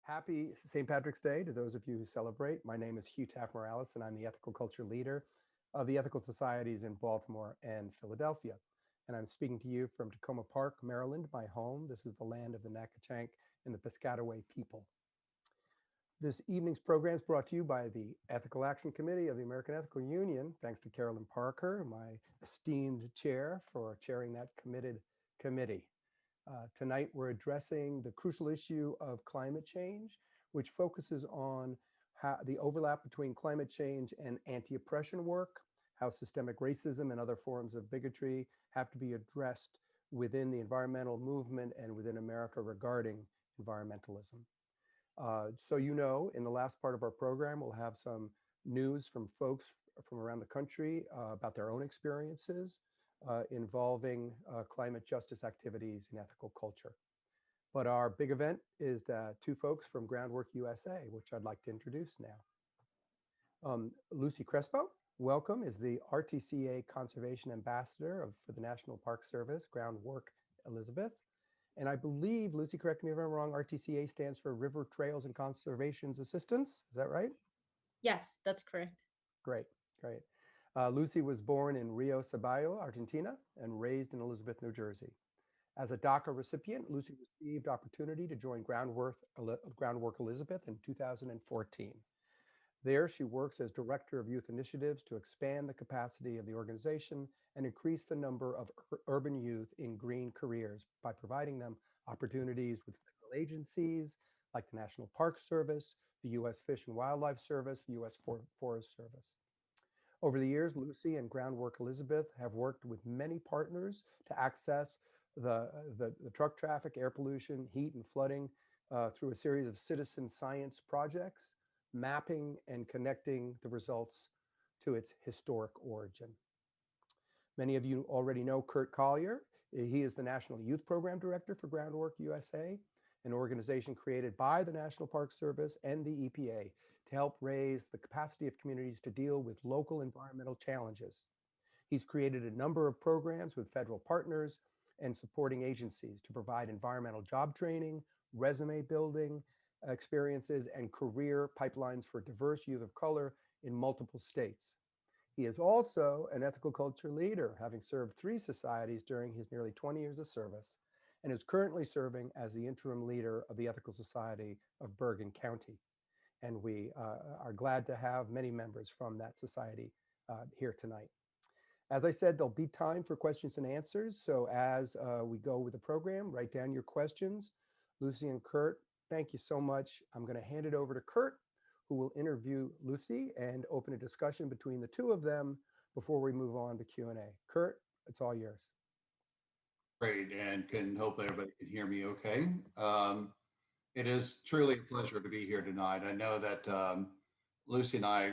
Happy St. Patrick's Day to those of you who celebrate. My name is Hugh Taft Morales, and I'm the Ethical Culture Leader of the Ethical Societies in Baltimore and Philadelphia. And I'm speaking to you from Tacoma Park, Maryland, my home. This is the land of the Natchitoches and the Piscataway people. This evening's program is brought to you by the Ethical Action Committee of the American Ethical Union, thanks to Carolyn Parker, my esteemed chair, for chairing that committed committee. Tonight, we're addressing the crucial issue of climate change, which focuses on how the overlap between climate change and anti-oppression work, how systemic racism and other forms of bigotry have to be addressed within the environmental movement and within America regarding environmentalism. So in the last part of our program, we'll have some news from folks from around the country about their own experiences involving climate justice activities in ethical culture. But our big event is two folks from Groundwork USA, which I'd like to introduce now. Lucy Crespo, welcome, is the RTCA Conservation Ambassador for the National Park Service, Groundwork Elizabeth. And I believe, Lucy, correct me if I'm wrong, RTCA stands for River Trails and Conservation's Assistance. Is that right? Yes, that's correct. Great, great. Lucy was born in Rio Ceballo, Argentina, and raised in Elizabeth, New Jersey. As a DACA recipient, Lucy received opportunity to join Groundwork Elizabeth in 2014. There, she works as Director of Youth Initiatives to expand the capacity of the organization and increase the number of urban youth in green careers by providing them opportunities with federal agencies like the National Park Service, the U.S. Fish and Wildlife Service, the U.S. Forest Service. Over the years, Lucy and Groundwork Elizabeth have worked with many partners to access the truck traffic, air pollution, heat, and flooding through a series of citizen science projects, mapping and connecting the results to its historic origin. Many of you already know Curt Collier. He is the National Youth Program Director for Groundwork USA, an organization created by the National Park Service and the EPA to help raise the capacity of communities to deal with local environmental challenges. He's created a number of programs with federal partners and supporting agencies to provide environmental job training, resume building experiences, and career pipelines for diverse youth of color in multiple states. He is also an ethical culture leader, having served 3 societies during his nearly 20 years of service, and is currently serving as the interim leader of the Ethical Society of Bergen County. And we are glad to have many members from that society here tonight. As I said, there'll be time for questions and answers. So as we go with the program, write down your questions. Lucy and Curt, thank you so much. I'm going to hand it over to Curt, who will interview Lucy and open a discussion between the two of them before we move on to Q&A. Curt, it's all yours. Great, and hope everybody can hear me okay. It is truly a pleasure to be here tonight. I know that Lucy and I,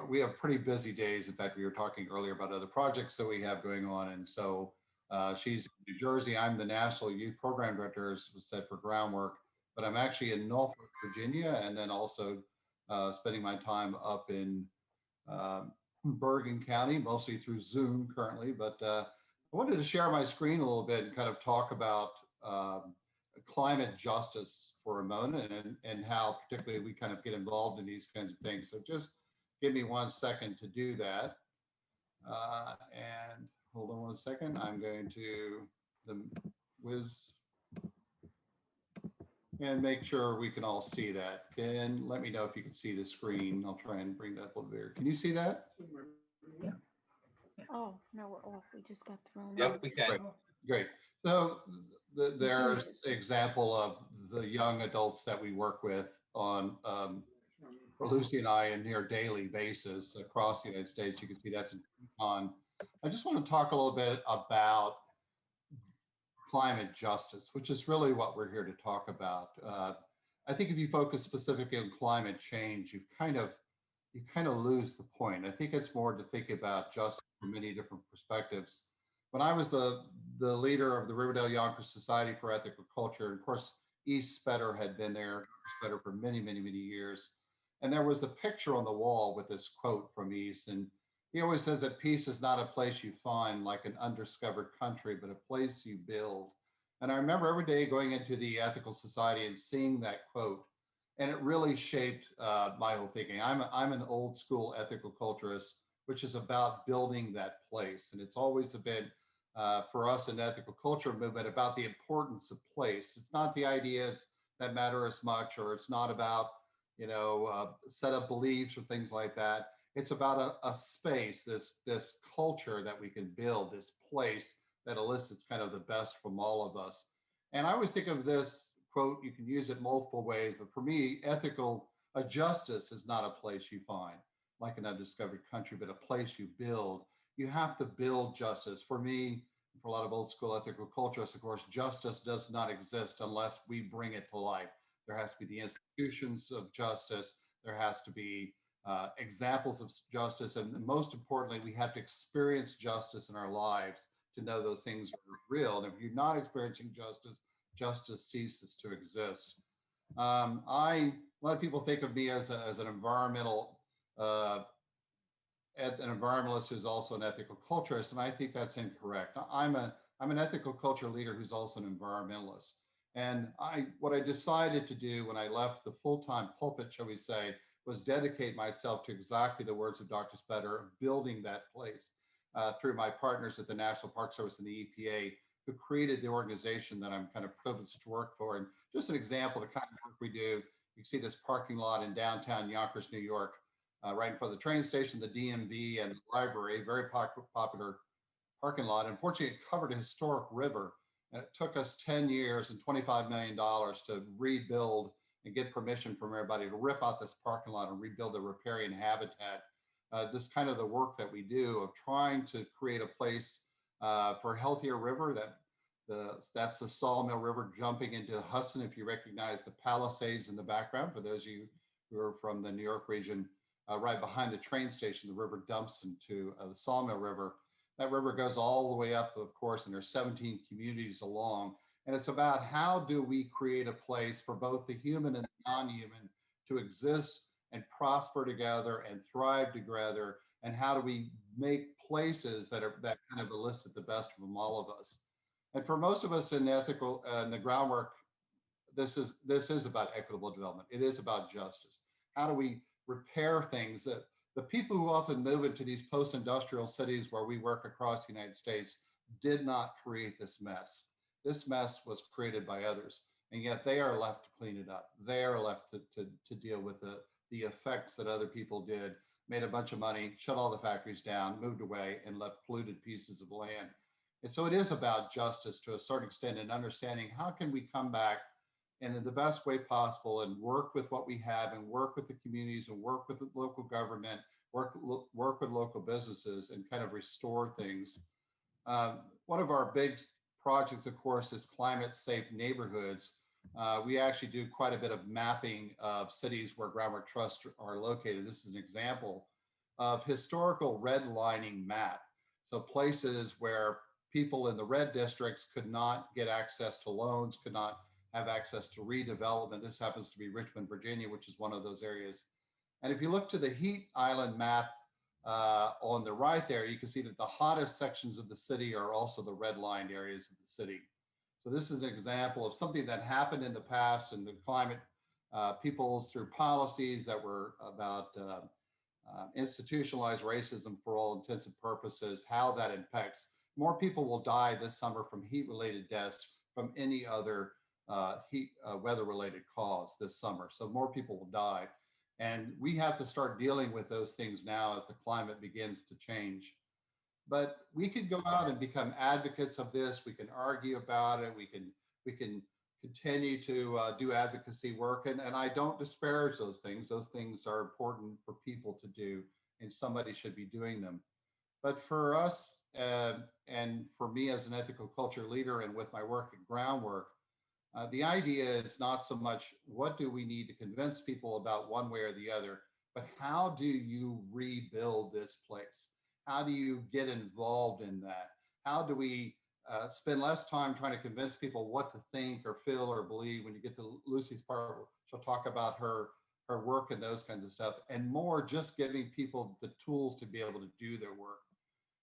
we have pretty busy days. In fact, we were talking earlier about other projects that we have going on. And so she's in New Jersey. I'm the National Youth Program Director, as was said, for Groundwork, but I'm actually in Norfolk, Virginia, and then also spending my time up in Bergen County, mostly through Zoom currently. But I wanted to share my screen a little bit and kind of talk about climate justice for a moment and how particularly we kind of get involved in these kinds of things. So just give me 1 second to do that. And hold on 1 second. I'm going to whiz and make sure we can all see that. And let me know if you can see the screen. I'll try and bring that up a little bit. Can you see that? Yeah. Oh, no, we're off. We just got thrown. Yep, we can. Great. So there's an example of the young adults that we work with on for Lucy and I in here daily basis across the United States. You can see that's on. I just want to talk a little bit about climate justice, which is really what we're here to talk about. I think if you focus specifically on climate change, you kind of lose the point. I think it's more to think about justice from many different perspectives. When I was the leader of the Riverdale Yonkers Society for Ethical Culture, of course, East Speder had been there, Speder for many, many, many years. And there was a picture on the wall with this quote from East. And he always says that peace is not a place you find like an undiscovered country, but a place you build. And I remember every day going into the Ethical Society and seeing that quote, and it really shaped my whole thinking. I'm an old school ethical culturist, which is about building that place. And it's always been for us in the ethical culture movement about the importance of place. It's not the ideas that matter as much, or it's not about, set of beliefs or things like that. It's about a space, this culture that we can build, this place that elicits kind of the best from all of us. And I always think of this quote, you can use it multiple ways, but for me, ethical justice is not a place you find like an undiscovered country, but a place you build. You have to build justice. For me, for a lot of old school ethical culturists, of course, justice does not exist unless we bring it to life. There has to be the institutions of justice. There has to be examples of justice. And most importantly, we have to experience justice in our lives to know those things are real. And if you're not experiencing justice, justice ceases to exist. A lot of people think of me as an environmental an environmentalist who's also an ethical culturist, and I think that's incorrect. I'm an ethical culture leader who's also an environmentalist. And what I decided to do when I left the full-time pulpit, shall we say, was dedicate myself to exactly the words of Dr. Spetter, building that place through my partners at the National Park Service and the EPA, who created the organization that I'm kind of privileged to work for. And just an example of the kind of work we do, you see this parking lot in downtown Yonkers, New York, right in front of the train station, the DMV, and the library, very popular parking lot. Unfortunately, it covered a historic river, and it took us 10 years and $25 million to rebuild and get permission from everybody to rip out this parking lot and rebuild the riparian habitat. Just kind of the work that we do of trying to create a place for a healthier river. That's the Sawmill River jumping into Hudson. If you recognize the Palisades in the background, for those of you who are from the New York region, right behind the train station, the river dumps into the Sawmill River. That river goes all the way up, of course, and there's 17 communities along. And it's about how do we create a place for both the human and the non-human to exist and prosper together and thrive together, and how do we make places that kind of elicit the best from all of us. And for most of us in ethical in the groundwork, this is about equitable development. It is about justice. How do we repair things that the people who often move into these post-industrial cities where we work across the United States did not create this mess. This mess was created by others, and yet they are left to clean it up. They are left to deal with the effects that other people did, made a bunch of money, shut all the factories down, moved away, and left polluted pieces of land. And so it is about justice to a certain extent, and understanding how can we come back and in the best way possible and work with what we have and work with the communities and work with the local government, work with local businesses and kind of restore things. One of our big projects, of course, is climate safe neighborhoods. We actually do quite a bit of mapping of cities where groundwork trusts are located. This is an example of historical redlining map. So places where people in the red districts could not get access to loans, could not have access to redevelopment. This happens to be Richmond, Virginia, which is one of those areas. And if you look to the heat island map on the right there, you can see that the hottest sections of the city are also the redlined areas of the city. So this is an example of something that happened in the past in the climate peoples through policies that were about institutionalized racism for all intents and purposes, how that impacts. More people will die this summer from heat-related deaths from any other weather-related cause this summer. So more people will die. And we have to start dealing with those things now as the climate begins to change. But we could go out and become advocates of this. We can argue about it. We can continue to do advocacy work. And I don't disparage those things. Those things are important for people to do, and somebody should be doing them. But for us, and for me as an ethical culture leader and with my work at Groundwork, the idea is not so much what do we need to convince people about one way or the other, but how do you rebuild this place? How do you get involved in that? How do we spend less time trying to convince people what to think or feel or believe? When you get to Lucy's part, she'll talk about her work and those kinds of stuff, and more just giving people the tools to be able to do their work.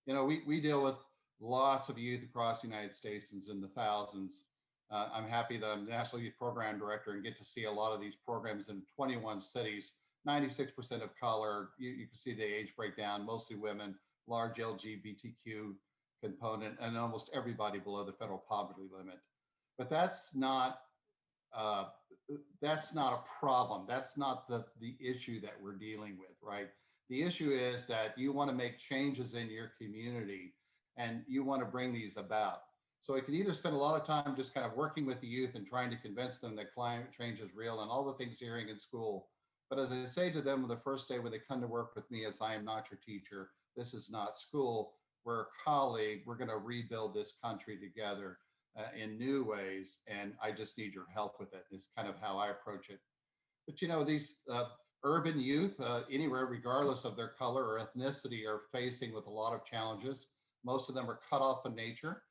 You know, we deal with lots of youth across the United States and in the thousands. I'm happy that I'm the National Youth Program Director and get to see a lot of these programs in 21 cities, 96% of color. You can see the age breakdown, mostly women, large LGBTQ component, and almost everybody below the federal poverty limit. But uh, that's not a problem. That's not the issue that we're dealing with, right? The issue is that you want to make changes in your community and you want to bring these about. So it can either spend a lot of time just kind of working with the youth and trying to convince them that climate change is real and all the things you're hearing in school. But as I say to them the first day when they come to work with me, as I am not your teacher, this is not school, we're a colleague, we're going to rebuild this country together in new ways. And I just need your help with it, is kind of how I approach it. But these urban youth, anywhere, regardless of their color or ethnicity, are facing with a lot of challenges. Most of them are cut off from nature.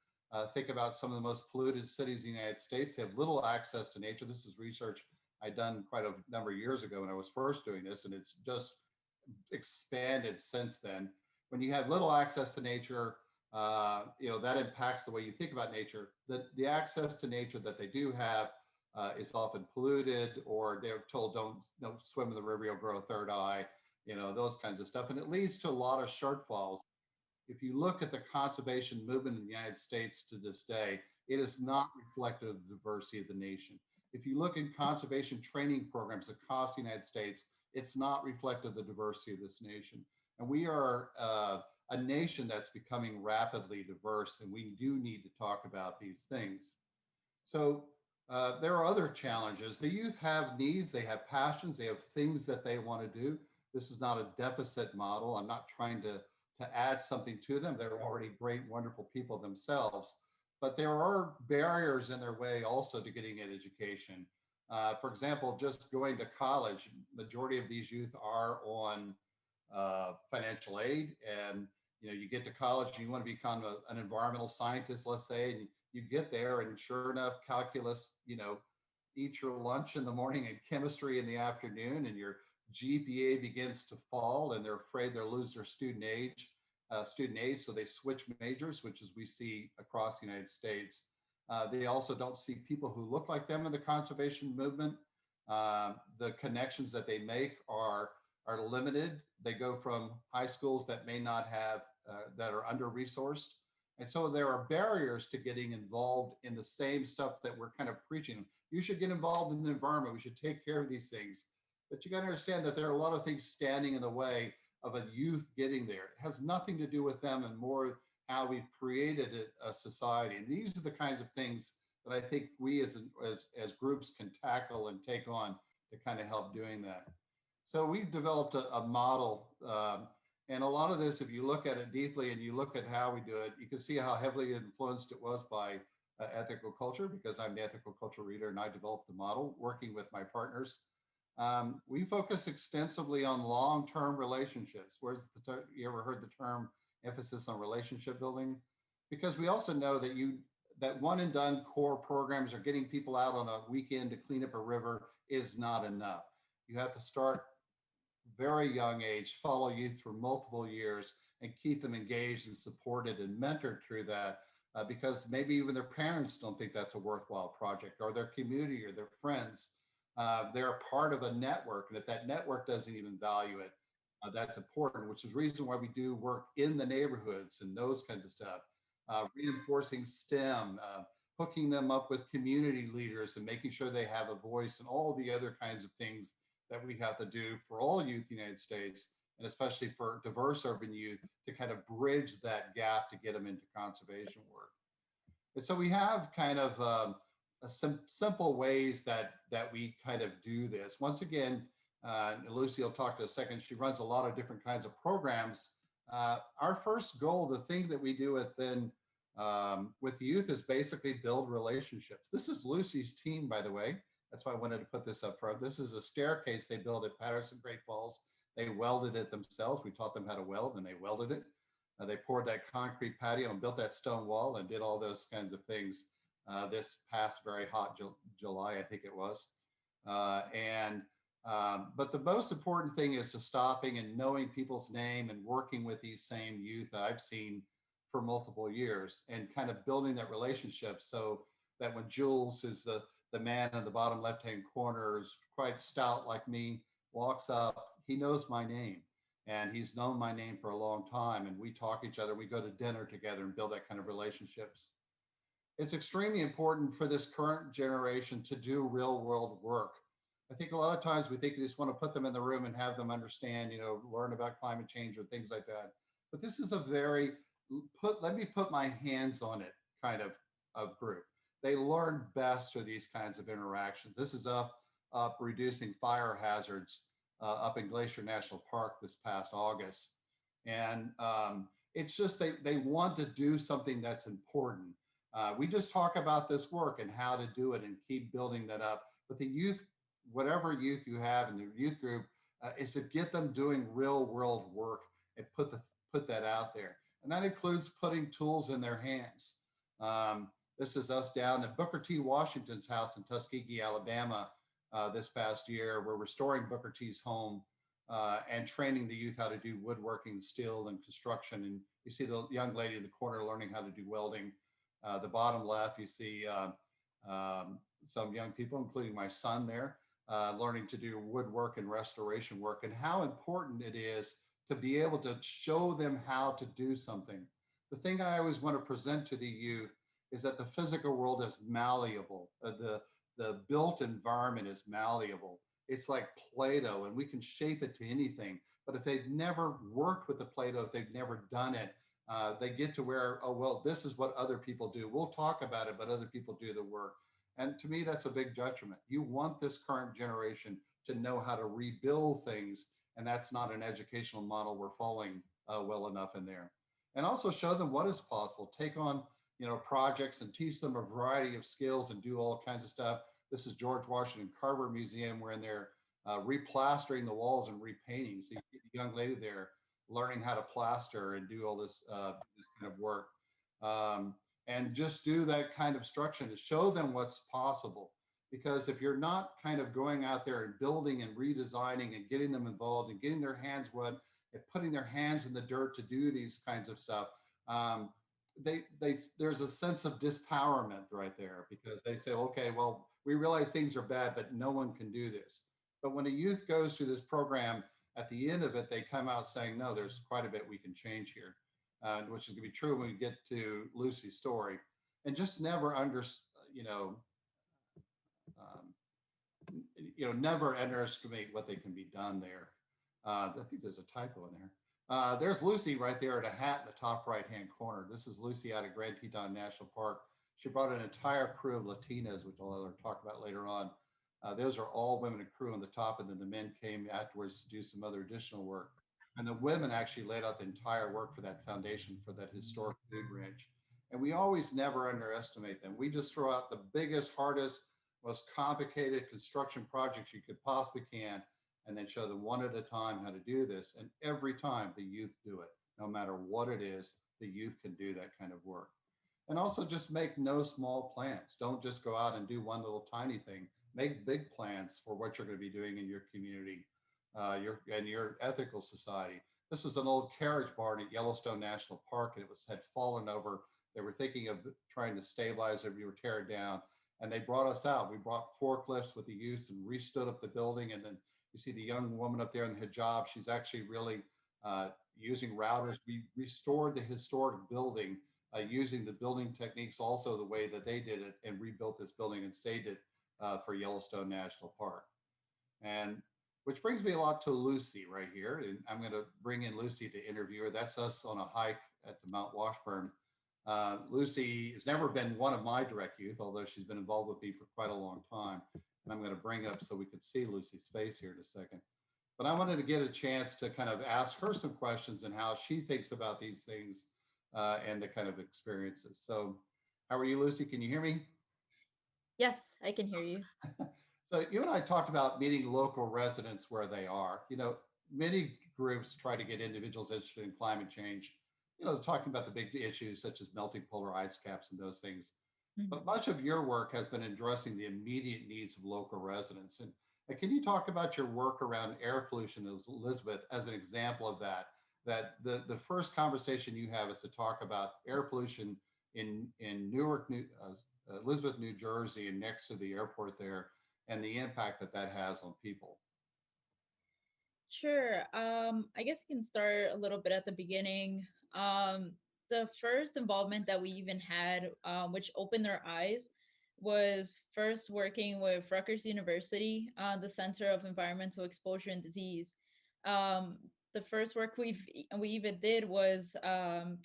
Think about some of the most polluted cities in the United States. They have little access to nature. This is research I'd done quite a number of years ago when I was first doing this, and it's just expanded since then. When you have little access to nature, that impacts the way you think about nature. The access to nature that they do have is often polluted, or they're told don't swim in the river, you'll grow a third eye, those kinds of stuff. And it leads to a lot of shortfalls. If you look at the conservation movement in the United States to this day, it is not reflective of the diversity of the nation. If you look at conservation training programs across the United States, it's not reflective of the diversity of this nation. And we are a nation that's becoming rapidly diverse, and we do need to talk about these things. So there are other challenges. The youth have needs, they have passions, they have things that they want to do. This is not a deficit model. I'm not trying to add something to them. They're already great, wonderful people themselves. But there are barriers in their way also to getting an education. For example, just going to college, majority of these youth are on financial aid, and you get to college and you want to become an environmental scientist, let's say, and you get there, and sure enough, calculus, eat your lunch in the morning and chemistry in the afternoon, and your GPA begins to fall, and they're afraid they'll lose their student aid, so they switch majors, which is we see across the United States. They also don't see people who look like them in the conservation movement. The connections that they make are limited. They go from high schools that may not have, that are under-resourced. And so there are barriers to getting involved in the same stuff that we're kind of preaching. You should get involved in the environment. We should take care of these things. But you got to understand that there are a lot of things standing in the way of a youth getting there. It has nothing to do with them and more how we've created a society. And these are the kinds of things that I think we as groups can tackle and take on to kind of help doing that. So we've developed a model, and a lot of this, if you look at it deeply and you look at how we do it, you can see how heavily influenced it was by ethical culture, because I'm the ethical culture leader and I developed the model working with my partners. We focus extensively on long-term relationships. You ever heard the term emphasis on relationship building? Because we also know that one and done core programs or getting people out on a weekend to clean up a river is not enough. You have to start very young age, follow youth for multiple years and keep them engaged and supported and mentored through that, because maybe even their parents don't think that's a worthwhile project, or their community or their friends. They're a part of a network, and if that network doesn't even value it, that's important, which is the reason why we do work in the neighborhoods and those kinds of stuff. Reinforcing STEM, hooking them up with community leaders and making sure they have a voice, and all the other kinds of things that we have to do for all youth in the United States, and especially for diverse urban youth, to kind of bridge that gap to get them into conservation work. And so we have kind of some simple ways that we kind of do this. Once again, Lucy will talk to a second. She runs a lot of different kinds of programs. Our first goal, the thing that we do with the youth, is basically build relationships. This is Lucy's team, by the way. That's why I wanted to put this up front. This is a staircase they built at Patterson Great Falls. They welded it themselves. We taught them how to weld, and they welded it. They poured that concrete patio and built that stone wall and did all those kinds of things this past very hot July, I think it was. But the most important thing is to stopping and knowing people's name and working with these same youth that I've seen for multiple years and kind of building that relationship. So that when Jules, who's the man in the bottom left-hand corner, is quite stout like me, walks up, he knows my name. And he's known my name for a long time. And we talk each other, we go to dinner together and build that kind of relationships. It's extremely important for this current generation to do real world work. I think a lot of times we think we just want to put them in the room and have them understand, learn about climate change or things like that. But this is a very let me put my hands on it kind of group. They learn best through these kinds of interactions. This is up reducing fire hazards up in Glacier National Park this past August. And it's just they want to do something that's important. We just talk about this work and how to do it and keep building that up. But the youth, whatever youth you have in the youth group, is to get them doing real world work and put that out there. And that includes putting tools in their hands. This is us down at Booker T. Washington's house in Tuskegee, Alabama, this past year. We're restoring Booker T's home and training the youth how to do woodworking, steel, and construction. And you see the young lady in the corner learning how to do welding. The bottom left, you see some young people, including my son there, learning to do woodwork and restoration work, and how important it is to be able to show them how to do something. The thing I always want to present to the youth is that the physical world is malleable. The built environment is malleable. It's like Play-Doh, and we can shape it to anything. But if they've never worked with the Play-Doh, if they've never done it, they get to where, oh, well, this is what other people do. We'll talk about it, but other people do the work. And to me, that's a big detriment. You want this current generation to know how to rebuild things, and that's not an educational model we're following well enough in there. And also show them what is possible. Take on projects and teach them a variety of skills and do all kinds of stuff. This is George Washington Carver Museum. We're in there replastering the walls and repainting. So you get a young lady there learning how to plaster and do all this kind of work. And just do that kind of instruction to show them what's possible. Because if you're not kind of going out there and building and redesigning and getting them involved and getting their hands wet and putting their hands in the dirt to do these kinds of stuff, there's a sense of disempowerment right there, because they say, okay, well, we realize things are bad, but no one can do this. But when a youth goes through this program, at the end of it, they come out saying, no, there's quite a bit we can change here, which is going to be true when we get to Lucy's story. And just never never underestimate what they can be done there. I think there's a typo in there. There's Lucy right there at a hat in the top right-hand corner. This is Lucy out of Grand Teton National Park. She brought an entire crew of Latinas, which I'll talk about later on. Those are all women and crew on the top, and then the men came afterwards to do some other additional work. And the women actually laid out the entire work for that foundation, for that historic food ranch. And we always never underestimate them. We just throw out the biggest, hardest, most complicated construction projects you could possibly can, and then show them one at a time how to do this. And every time the youth do it, no matter what it is, the youth can do that kind of work. And also just make no small plans. Don't just go out and do one little tiny thing. Make big plans for what you're going to be doing in your community, your ethical society. This was an old carriage barn at Yellowstone National Park, and it had fallen over. They were thinking of trying to stabilize it, we were tear it down, and they brought us out. We brought forklifts with the youth and restood up the building. And then you see the young woman up there in the hijab. She's actually really using routers. We restored the historic building using the building techniques also the way that they did it, and rebuilt this building and saved it for Yellowstone National Park. And which brings me a lot to Lucy right here. And I'm going to bring in Lucy to interview her. That's us on a hike at the Mount Washburn. Lucy has never been one of my direct youth, although she's been involved with me for quite a long time. And I'm going to bring it up so we can see Lucy's face here in a second. But I wanted to get a chance to kind of ask her some questions and how she thinks about these things and the kind of experiences. So how are you, Lucy? Can you hear me? Yes, I can hear you. So you and I talked about meeting local residents where they are. Many groups try to get individuals interested in climate change, talking about the big issues such as melting polar ice caps and those things. Mm-hmm. But much of your work has been addressing the immediate needs of local residents. And can you talk about your work around air pollution, Elizabeth, as an example of that the first conversation you have is to talk about air pollution in Newark, Elizabeth, New Jersey, and next to the airport there, and the impact that that has on people. Sure. I guess you can start a little bit at the beginning. The first involvement that we even had, which opened our eyes, was first working with Rutgers University, the Center of Environmental Exposure and Disease. Um, the first work we even did was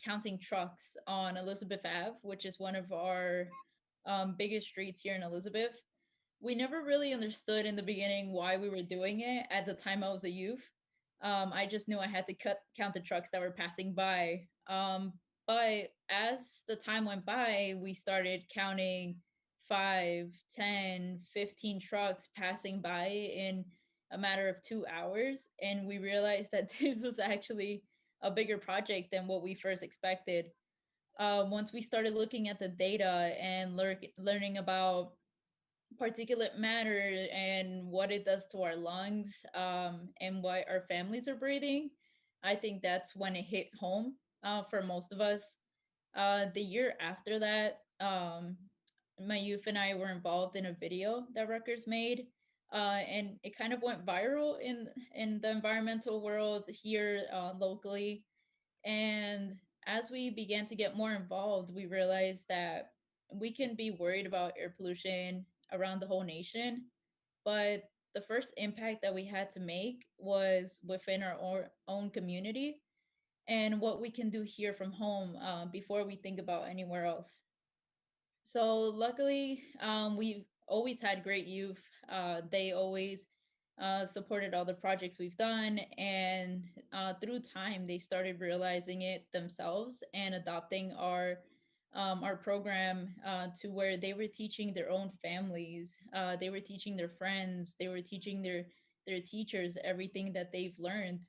counting trucks on Elizabeth Ave, which is one of our biggest streets here in Elizabeth. We never really understood in the beginning why we were doing it. At the time, I was a youth. I just knew I had to count the trucks that were passing by. But as the time went by, we started counting 5, 10, 15 trucks passing by in a matter of 2 hours. And we realized that this was actually a bigger project than what we first expected. Once we started looking at the data and learning about particulate matter and what it does to our lungs, and what our families are breathing, I think that's when it hit home for most of us. The year after that, my youth and I were involved in a video that Rutgers made, and it kind of went viral in the environmental world here locally. And as we began to get more involved, we realized that we can be worried about air pollution around the whole nation, but the first impact that we had to make was within our own community and what we can do here from home before we think about anywhere else. So luckily, we've always had great youth. They always supported all the projects we've done, and through time, they started realizing it themselves and adopting our program to where they were teaching their own families, they were teaching their friends, they were teaching their teachers everything that they've learned.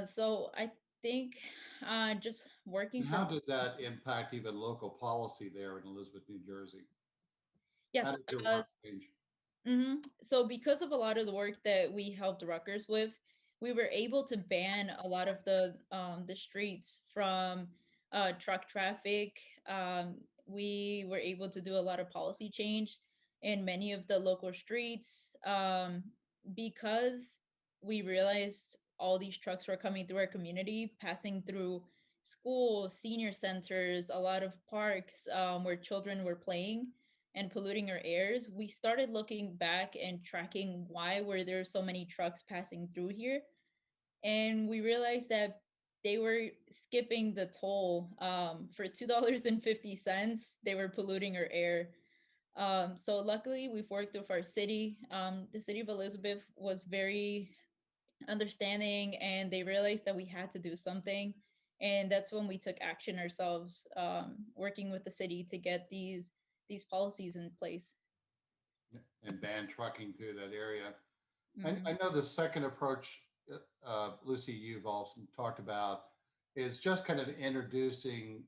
So I think just working And how from did that impact even local policy there in Elizabeth, New Jersey? How yes. did your work change? So, because of a lot of the work that we helped Rutgers with, we were able to ban a lot of the streets from truck traffic. We were able to do a lot of policy change in many of the local streets, because we realized all these trucks were coming through our community, passing through schools, senior centers, a lot of parks where children were playing and polluting our airs. We started looking back and tracking why were there so many trucks passing through here, and we realized that they were skipping the toll for $2.50. They were polluting our air. So luckily, we've worked with our city. The city of Elizabeth was very understanding, and they realized that we had to do something. And that's when we took action ourselves, working with the city to get these policies in place. And ban trucking through that area. Mhm. I know the second approach, Lucy, you've also talked about is just kind of introducing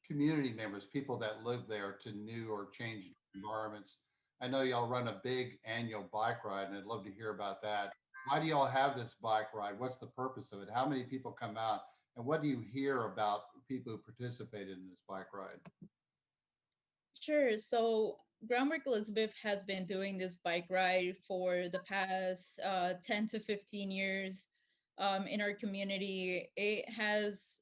community members, people that live there, to new or changed environments. I know y'all run a big annual bike ride, and I'd love to hear about that. Why do y'all have this bike ride? What's the purpose of it? How many people come out? And what do you hear about people who participated in this bike ride? Sure. So Groundwork Elizabeth has been doing this bike ride for the past 10 to 15 years in our community. It has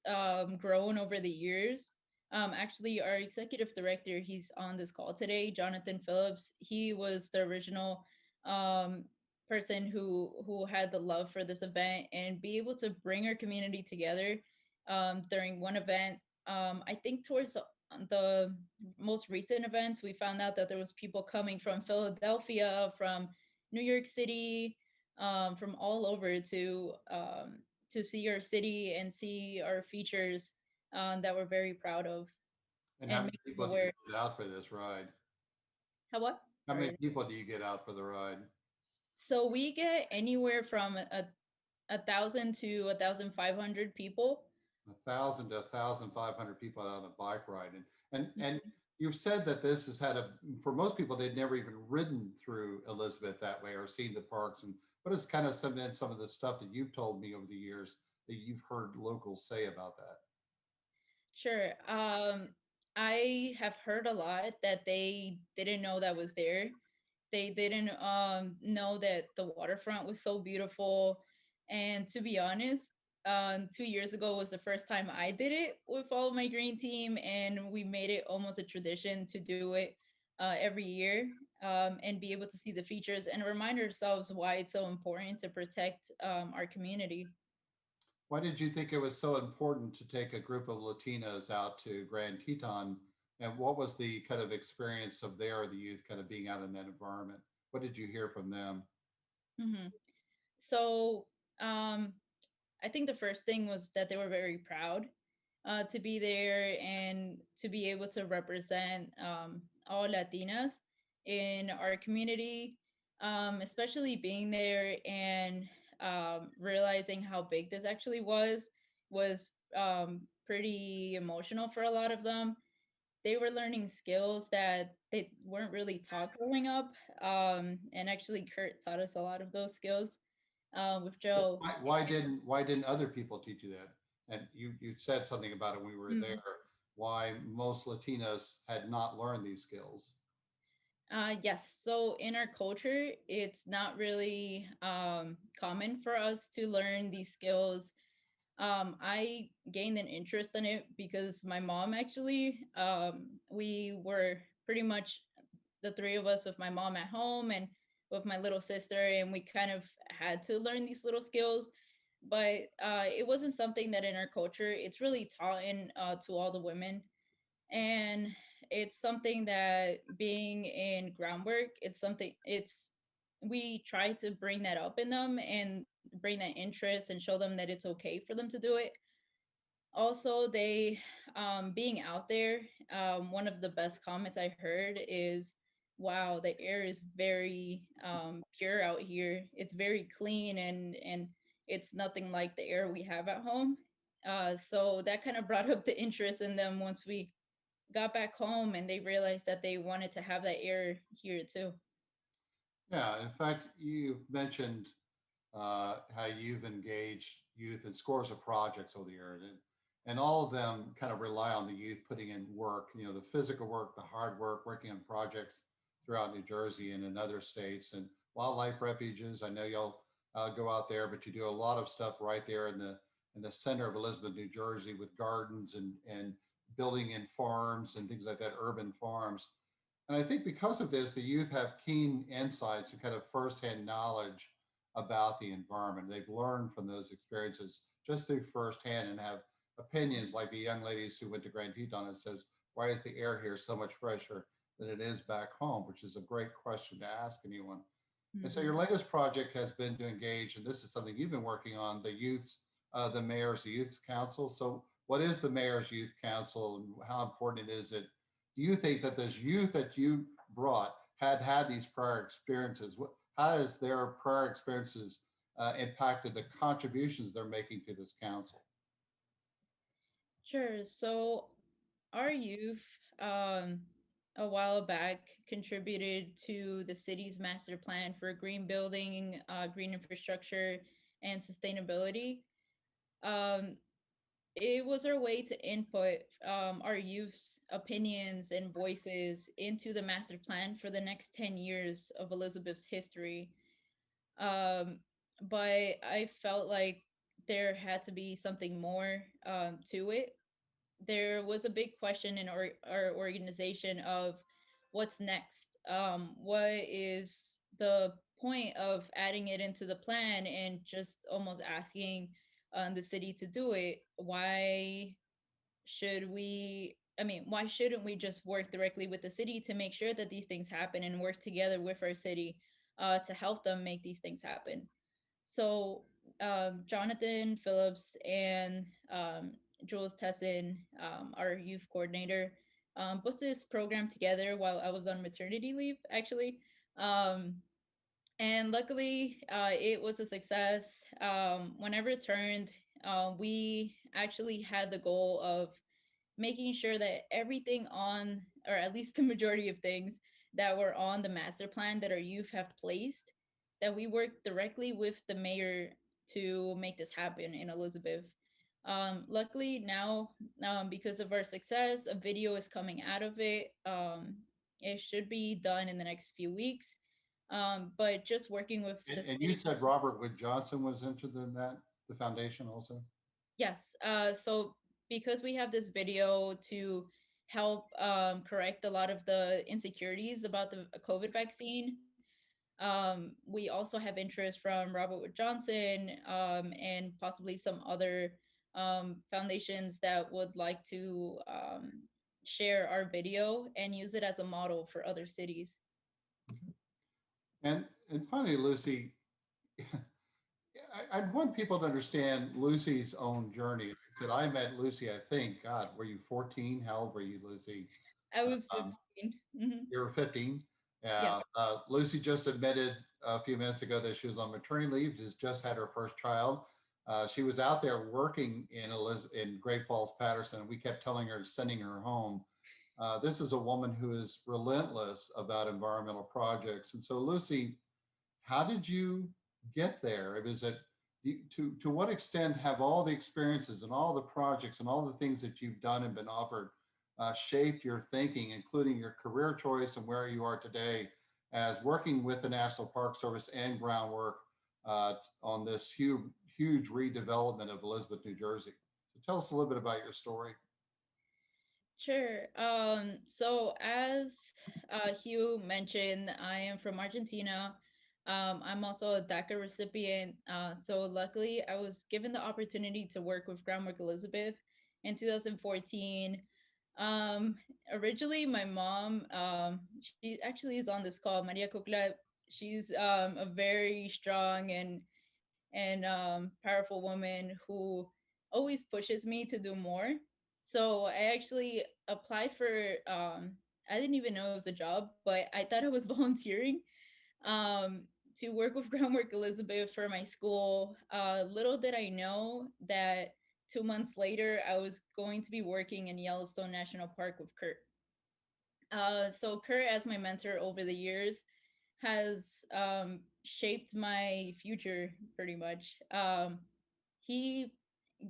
grown over the years. Actually, our executive director, he's on this call today, Jonathan Phillips. He was the original um, person who had the love for this event and be able to bring our community together during one event. I think towards the most recent events, we found out that there was people coming from Philadelphia, from New York City, from all over to see our city and see our features that we're very proud of And how and many make people people do you aware. get out for this ride? How what? How many Sorry. people do you get out for the ride? So we get anywhere from a thousand to 1,500 people. 1,000 to 1,500 people out on a bike ride, and Mhm. you've said that this has had a, for most people they'd never even ridden through Elizabeth that way or seen the parks. And what is kind of some of the stuff that you've told me over the years that you've heard locals say about that? Sure. I have heard a lot that they didn't know that was there. They didn't know that the waterfront was so beautiful. And to be honest, 2 years ago was the first time I did it with all of my green team, and we made it almost a tradition to do it every year, and be able to see the features and remind ourselves why it's so important to protect our community. Why did you think it was so important to take a group of Latinos out to Grand Teton? And what was the kind of experience of the youth kind of being out in that environment? What did you hear from them? Hmm. So um, I think the first thing was that they were very proud to be there and to be able to represent all Latinas in our community, especially being there and realizing how big this actually was pretty emotional for a lot of them. They were learning skills that they weren't really taught growing up, and actually Curt taught us a lot of those skills with Joe. Why didn't other people teach you that? And you said something about it when we were there. Why most Latinos had not learned these skills? Yes. So in our culture, it's not really common for us to learn these skills. I gained an interest in it because my mom actually, we were pretty much the three of us with my mom at home and with my little sister, and we kind of had to learn these little skills. But it wasn't something that in our culture, it's really taught in to all the women, and it's something that being in groundwork, it's we try to bring that up in them and bring that interest and show them that it's okay for them to do it. Also, they being out there, one of the best comments I heard is, wow, the air is very pure out here. It's very clean, and it's nothing like the air we have at home. So that kind of brought up the interest in them once we got back home, and they realized that they wanted to have that air here too. Yeah, in fact, you mentioned how you've engaged youth in scores of projects over the years, and all of them kind of rely on the youth putting in work, the physical work, the hard work, working on projects throughout New Jersey and in other states, and wildlife refuges. I know y'all go out there, but you do a lot of stuff right there in the center of Elizabeth, New Jersey, with gardens and building in farms and things like that, urban farms. And I think because of this, the youth have keen insights and kind of firsthand knowledge about the environment. They've learned from those experiences just through firsthand and have opinions like the young ladies who went to Grand Teton and says, why is the air here so much fresher than it is back home? Which is a great question to ask anyone. And so your Hmm. latest project has been to engage, and this is something you've been working on, the mayor's youth council. So what is the mayor's youth council and how important is it? Do you think that those youth that you brought had these prior experiences? How has their prior experiences impacted the contributions they're making to this council? Sure. So our youth, um, a while back, contributed to the city's master plan for green building, green infrastructure, and sustainability. Um, it was our way to input our youth's opinions and voices into the master plan for the next 10 years of Elizabeth's history. Um, but I felt like there had to be something more to it. There was a big question in our organization of what's next. What is the point of adding it into the plan and just almost asking the city to do it? Why shouldn't we just work directly with the city to make sure that these things happen and work together with our city to help them make these things happen? So Jonathan Phillips and Jules Tesson, our youth coordinator, put this program together while I was on maternity leave, actually. Um, and luckily, it was a success. When I returned, we actually had the goal of making sure that everything on, or at least the majority of things that were on the master plan that our youth have placed, that we work directly with the mayor to make this happen in Elizabeth. Luckily now, because of our success, a video is coming out of it. It should be done in the next few weeks. But just working with the And you city. said Robert Wood Johnson was interested in that, the foundation also? Yes. So because we have this video to help correct a lot of the insecurities about the COVID vaccine, we also have interest from Robert Wood Johnson, and possibly some other foundations that would like to share our video and use it as a model for other cities. And finally, Lucy, I'd want people to understand Lucy's own journey. That I met Lucy, I think, God, were you 14? How old were you, Lucy? I was Um, 15. Mhm. you were 15. Yeah. Lucy just admitted a few minutes ago that she was on maternity leave, just had her first child. She was out there working in Great Falls, Patterson. We kept telling her, sending her home. This is a woman who is relentless about environmental projects. And so, Lucy, how did you get there? Was it to what extent have all the experiences and all the projects and all the things that you've done and been offered shaped your thinking, including your career choice and where you are today as working with the National Park Service and Groundwork on this huge redevelopment of Elizabeth, New Jersey? So tell us a little bit about your story. Sure. So as Hugh mentioned, I am from Argentina. I'm also a DACA recipient. So luckily, I was given the opportunity to work with Groundwork Elizabeth in 2014. Um, Originally, my mom, she actually is on this call, Maria Kukla. She's a very strong and powerful woman who always pushes me to do more. So I actually applied for I didn't even know it was a job, but I thought I was volunteering um to work with Groundwork Elizabeth for my school. Little did I know that 2 months later I was going to be working in Yellowstone National Park with Curt. So Curt, as my mentor over the years, has shaped my future pretty much. He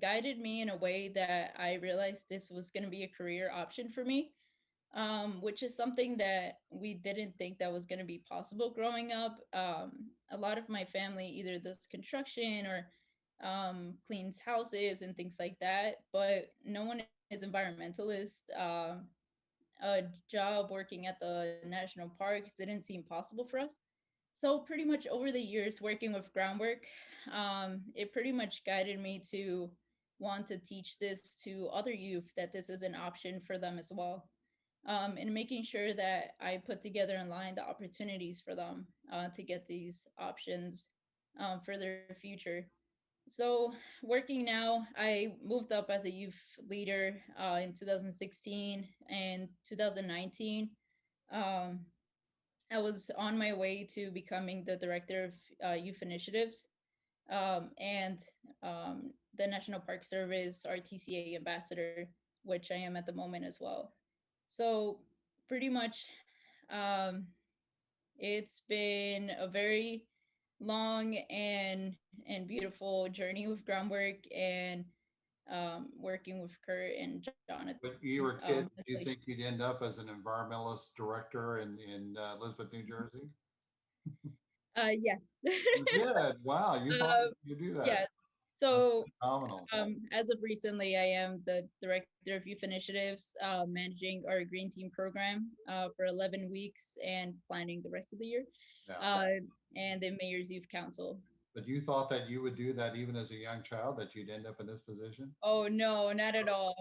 guided me in a way that I realized this was going to be a career option for me, which is something that we didn't think that was going to be possible growing up. A lot of my family either does construction or cleans houses and things like that, but no one is environmentalist. A job working at the national parks didn't seem possible for us. So pretty much over the years working with Groundwork, it pretty much guided me to want to teach this to other youth that this is an option for them as well. And making sure that I put together in line the opportunities for them to get these options for their future. So working now, I moved up as a youth leader in 2016 and 2019. Um, I was on my way to becoming the director of youth initiatives and the National Park Service RTCA ambassador, which I am at the moment as well. So pretty much, um, it's been a very long and beautiful journey with Groundwork and working with Curt and Jonathan. When you were a kid, It's do you like, think you'd end up as an environmentalist director in Elizabeth, New Jersey? yes. You did. Wow, you thought uh, you could do that. yeah. That's So phenomenal. as of recently, I am the director of youth initiatives, managing our green team program for 11 weeks and planning the rest of the year, Yeah. and the mayor's youth council. But you thought that you would do that even as a young child, that you'd end up in this position? Oh no, not at all.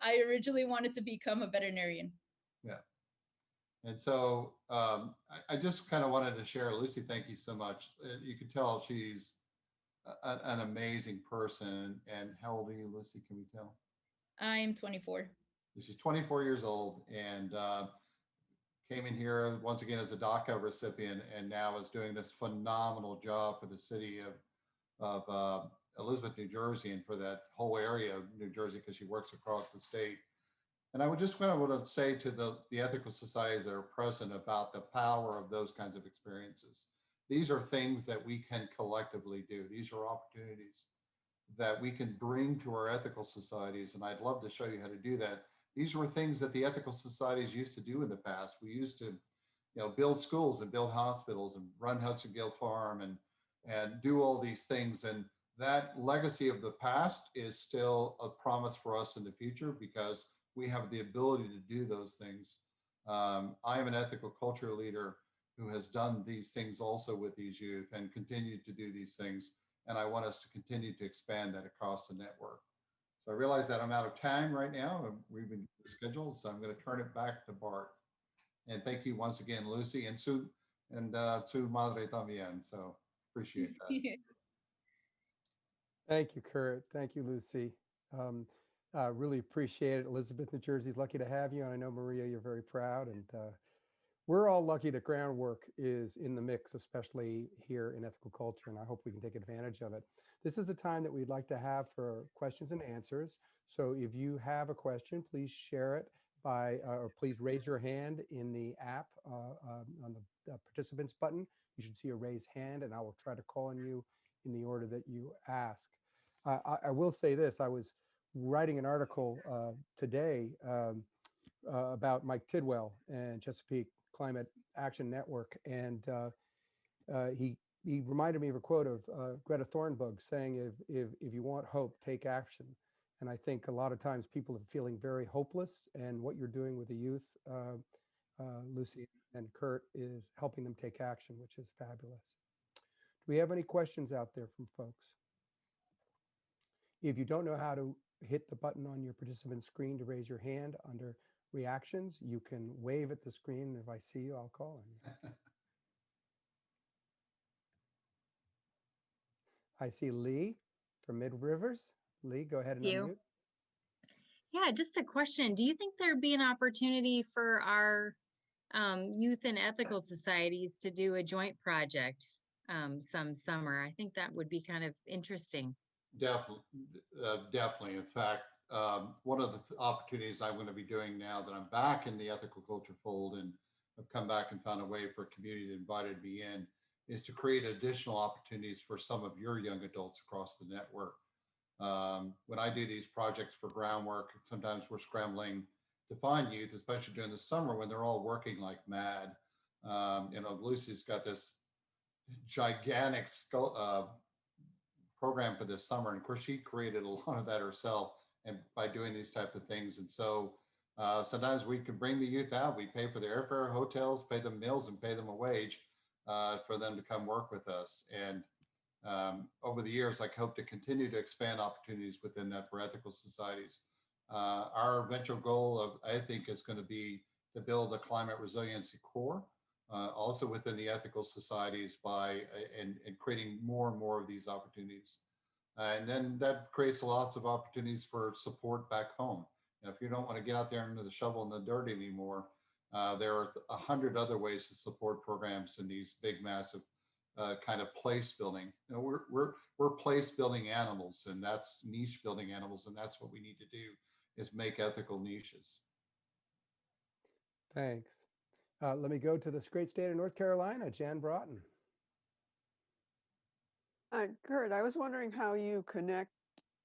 I originally wanted to become a veterinarian. Yeah. And so I just kind of wanted to share, Lucy, thank you so much. You could tell she's an amazing person. And how old are you, Lucy? Can we tell? I'm 24. She's 24 years old and came in here once again as a DACA recipient and now is doing this phenomenal job for the city of Elizabeth, New Jersey, and for that whole area of New Jersey because she works across the state. And I would just kind of want to say to the ethical societies that are present about the power of those kinds of experiences. These are things that we can collectively do. These are opportunities that we can bring to our ethical societies. And I'd love to show you how to do that. These were things that the ethical societies used to do in the past. We used to, build schools and build hospitals and run Hudson Gill Farm and do all these things. And that legacy of the past is still a promise for us in the future because we have the ability to do those things. I am an ethical culture leader who has done these things also with these youth and continued to do these things. And I want us to continue to expand that across the network. So I realize that I'm out of time right now. And we've been scheduled, so I'm going to turn it back to Bart. And thank you once again, Lucy, and Sue, and to Madre también. So appreciate that. Thank you, Curt. Thank you, Lucy. Really appreciate it. Elizabeth, New Jersey's lucky to have you. And I know, Maria, you're very proud. And we're all lucky that Groundwork is in the mix, especially here in ethical culture. And I hope we can take advantage of it. This is the time that we'd like to have for questions and answers. So if you have a question, please share it by, or please raise your hand in the app on the participants button. You should see a raised hand, and I will try to call on you in the order that you ask. I will say this, I was writing an article today about Mike Tidwell and Chesapeake Climate Action Network, and he reminded me of a quote of Greta Thunberg saying, if you want hope, take action. And I think a lot of times people are feeling very hopeless, and what you're doing with the youth, Lucy and Curt, is helping them take action, which is fabulous. Do we have any questions out there from folks? If you don't know how to hit the button on your participant screen to raise your hand under reactions, you can wave at the screen. If I see you, I'll call on you. I see Lee from Mid Rivers. Lee, go ahead and unmute. Yeah, just a question. Do you think there'd be an opportunity for our youth and ethical societies to do a joint project some summer? I think that would be kind of interesting. Definitely, definitely. In fact, one of the opportunities I'm going to be doing now that I'm back in the ethical culture fold and have come back and found a way for a community that invited me in is to create additional opportunities for some of your young adults across the network. When I do these projects for Groundwork, sometimes we're scrambling to find youth, especially during the summer when they're all working like mad. Lucy's got this gigantic program for this summer, and of course she created a lot of that herself and by doing these type of things. And so sometimes we can bring the youth out. We pay for their airfare, hotels, pay them meals, and pay them a wage for them to come work with us. And over the years, I hope to continue to expand opportunities within that for ethical societies. Our eventual goal I think, is going to be to build a climate resiliency core, also within the ethical societies and creating more and more of these opportunities. And then that creates lots of opportunities for support back home. If you don't want to get out there into the shovel and the dirt anymore, there are 100 other ways to support programs in these big, massive kind of place building. We're place building animals, and that's niche building animals, and that's what we need to do is make ethical niches. Thanks. Let me go to this great state of North Carolina, Jan Broughton. Curt, I was wondering how you connect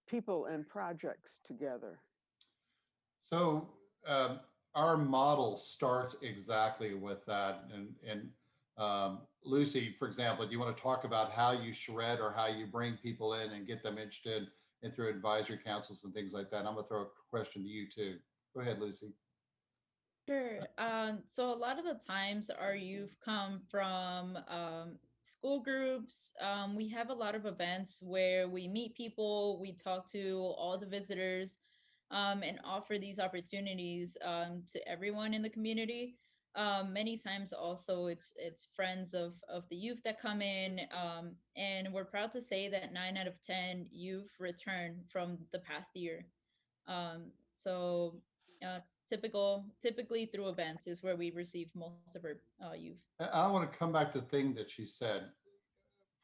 people and projects together. So our model starts exactly with that. And Lucy, for example, do you want to talk about how you shred or how you bring people in and get them interested in through advisory councils and things like that? I'm going to throw a question to you too. Go ahead, Lucy. Sure. So a lot of the times our youth come from school groups. We have a lot of events where we meet people, we talk to all the visitors, and offer these opportunities to everyone in the community. Many times also it's friends of the youth that come in, and we're proud to say that 9 out of 10 youth return from the past year. Typically through events is where we receive most of our youth. I want to come back to the thing that she said.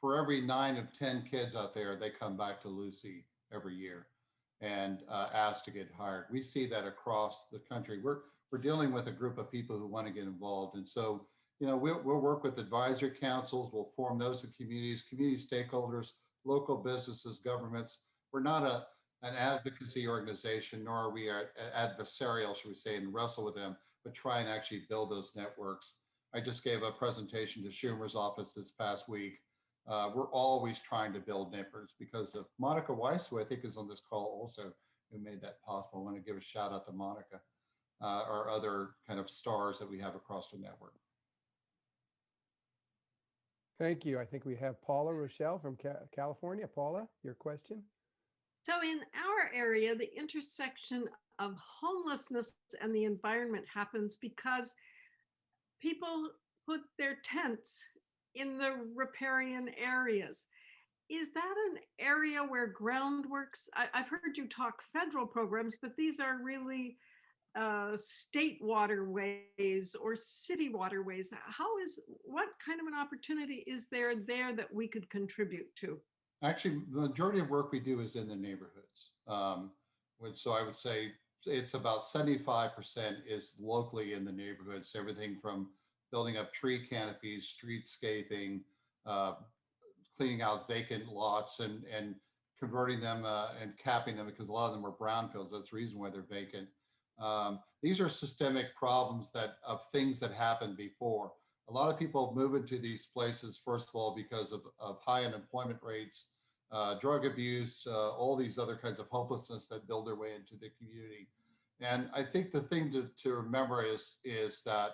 For every 9 of 10 kids out there, they come back to Lucy every year and ask to get hired. We see that across the country. We're dealing with a group of people who want to get involved. And so, we'll work with advisory councils. We'll form those in community stakeholders, local businesses, governments, we're not an advocacy organization, nor are we adversarial, should we say, and wrestle with them, but try and actually build those networks. I just gave a presentation to Schumer's office this past week. We're always trying to build networks because of Monica Weiss, who I think is on this call also, who made that possible. I want to give a shout out to Monica, or other kind of stars that we have across the network. Thank you. I think we have Paula Rochelle from California. Paula, your question? So in our area, the intersection of homelessness and the environment happens because people put their tents in the riparian areas. Is that an area where Groundworks, I've heard you talk federal programs, but these are really state waterways or city waterways. What kind of an opportunity is there that we could contribute to? Actually, the majority of work we do is in the neighborhoods. So I would say it's about 75% is locally in the neighborhoods, everything from building up tree canopies, streetscaping, cleaning out vacant lots and converting them and capping them, because a lot of them are brownfields. That's the reason why they're vacant. These are systemic problems of things that happened before. A lot of people move into these places, first of all, because of high unemployment rates, drug abuse, all these other kinds of hopelessness that build their way into the community. And I think the thing to remember is that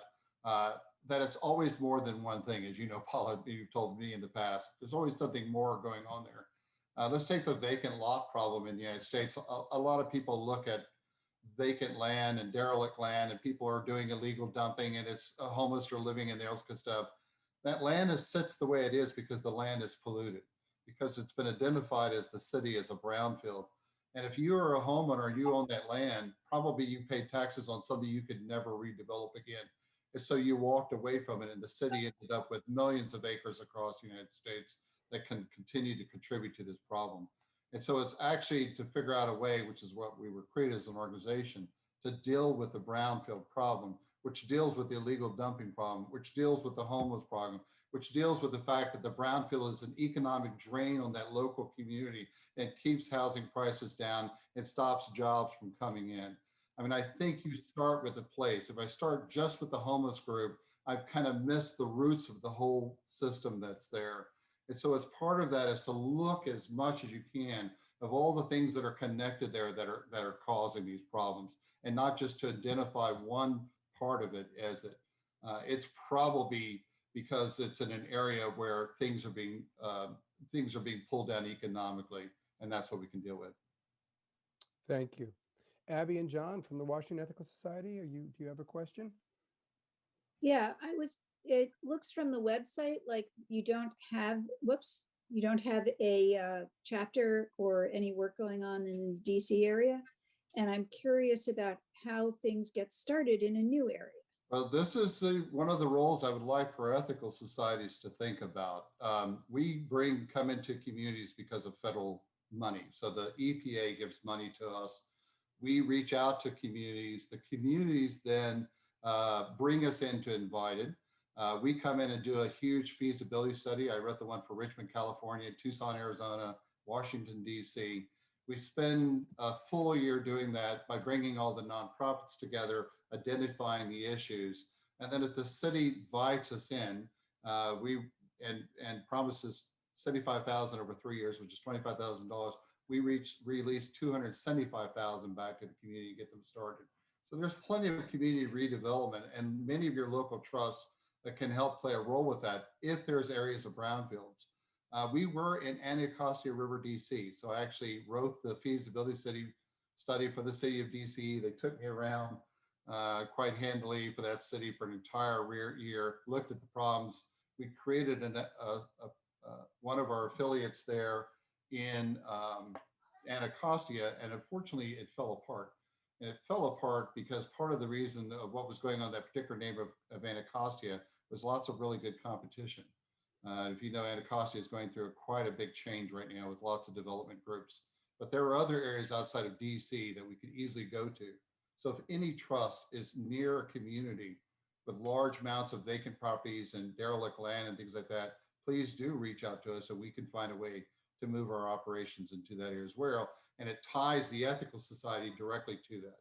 it's always more than one thing. As you know, Paula, you've told me in the past, there's always something more going on there. Let's take the vacant lot problem in the United States. A lot of people look at vacant land and derelict land, and people are doing illegal dumping, and it's homeless or living in there, all this kind of stuff. That land sits the way it is because the land is polluted, because it's been identified as the city as a brownfield. And if you are a homeowner, you own that land, probably you paid taxes on something you could never redevelop again. And so you walked away from it, and the city ended up with millions of acres across the United States that can continue to contribute to this problem. And so it's actually to figure out a way, which is what we were created as an organization, to deal with the brownfield problem, which deals with the illegal dumping problem, which deals with the homeless problem, which deals with the fact that the brownfield is an economic drain on that local community and keeps housing prices down and stops jobs from coming in. I mean, I think you start with the place. If I start just with the homeless group, I've kind of missed the roots of the whole system that's there. And so as part of that is to look as much as you can of all the things that are connected there that are causing these problems, and not just to identify one part of it as it. It's probably because it's in an area where things are being pulled down economically, and that's what we can deal with. Thank you. Abby and John from the Washington Ethical Society, do you have a question? Yeah, it looks from the website like you don't have a chapter or any work going on in the DC area. And I'm curious about how things get started in a new area. Well, this is one of the roles I would like for ethical societies to think about. We come into communities because of federal money. So the EPA gives money to us. We reach out to communities. The communities then bring us into Invited. We come in and do a huge feasibility study. I wrote the one for Richmond, California, Tucson, Arizona, Washington, DC. We spend a full year doing that by bringing all the nonprofits together, identifying the issues. And then if the city invites us in, and promises $75,000 over 3 years, which is $25,000, we release $275,000 back to the community to get them started. So there's plenty of community redevelopment, and many of your local trusts that can help play a role with that if there's areas of brownfields. We were in Anacostia River, DC. So I actually wrote the feasibility study for the city of DC. They took me around quite handily for that city for an entire year, looked at the problems. We created one of our affiliates there in Anacostia, and unfortunately it fell apart. And it fell apart because part of the reason of what was going on in that particular neighborhood of Anacostia was lots of really good competition. If you know, Anacostia is going through quite a big change right now with lots of development groups. But there are other areas outside of DC that we could easily go to. So if any trust is near a community with large amounts of vacant properties and derelict land and things like that, please do reach out to us so we can find a way to move our operations into that area as well. And it ties the ethical society directly to that.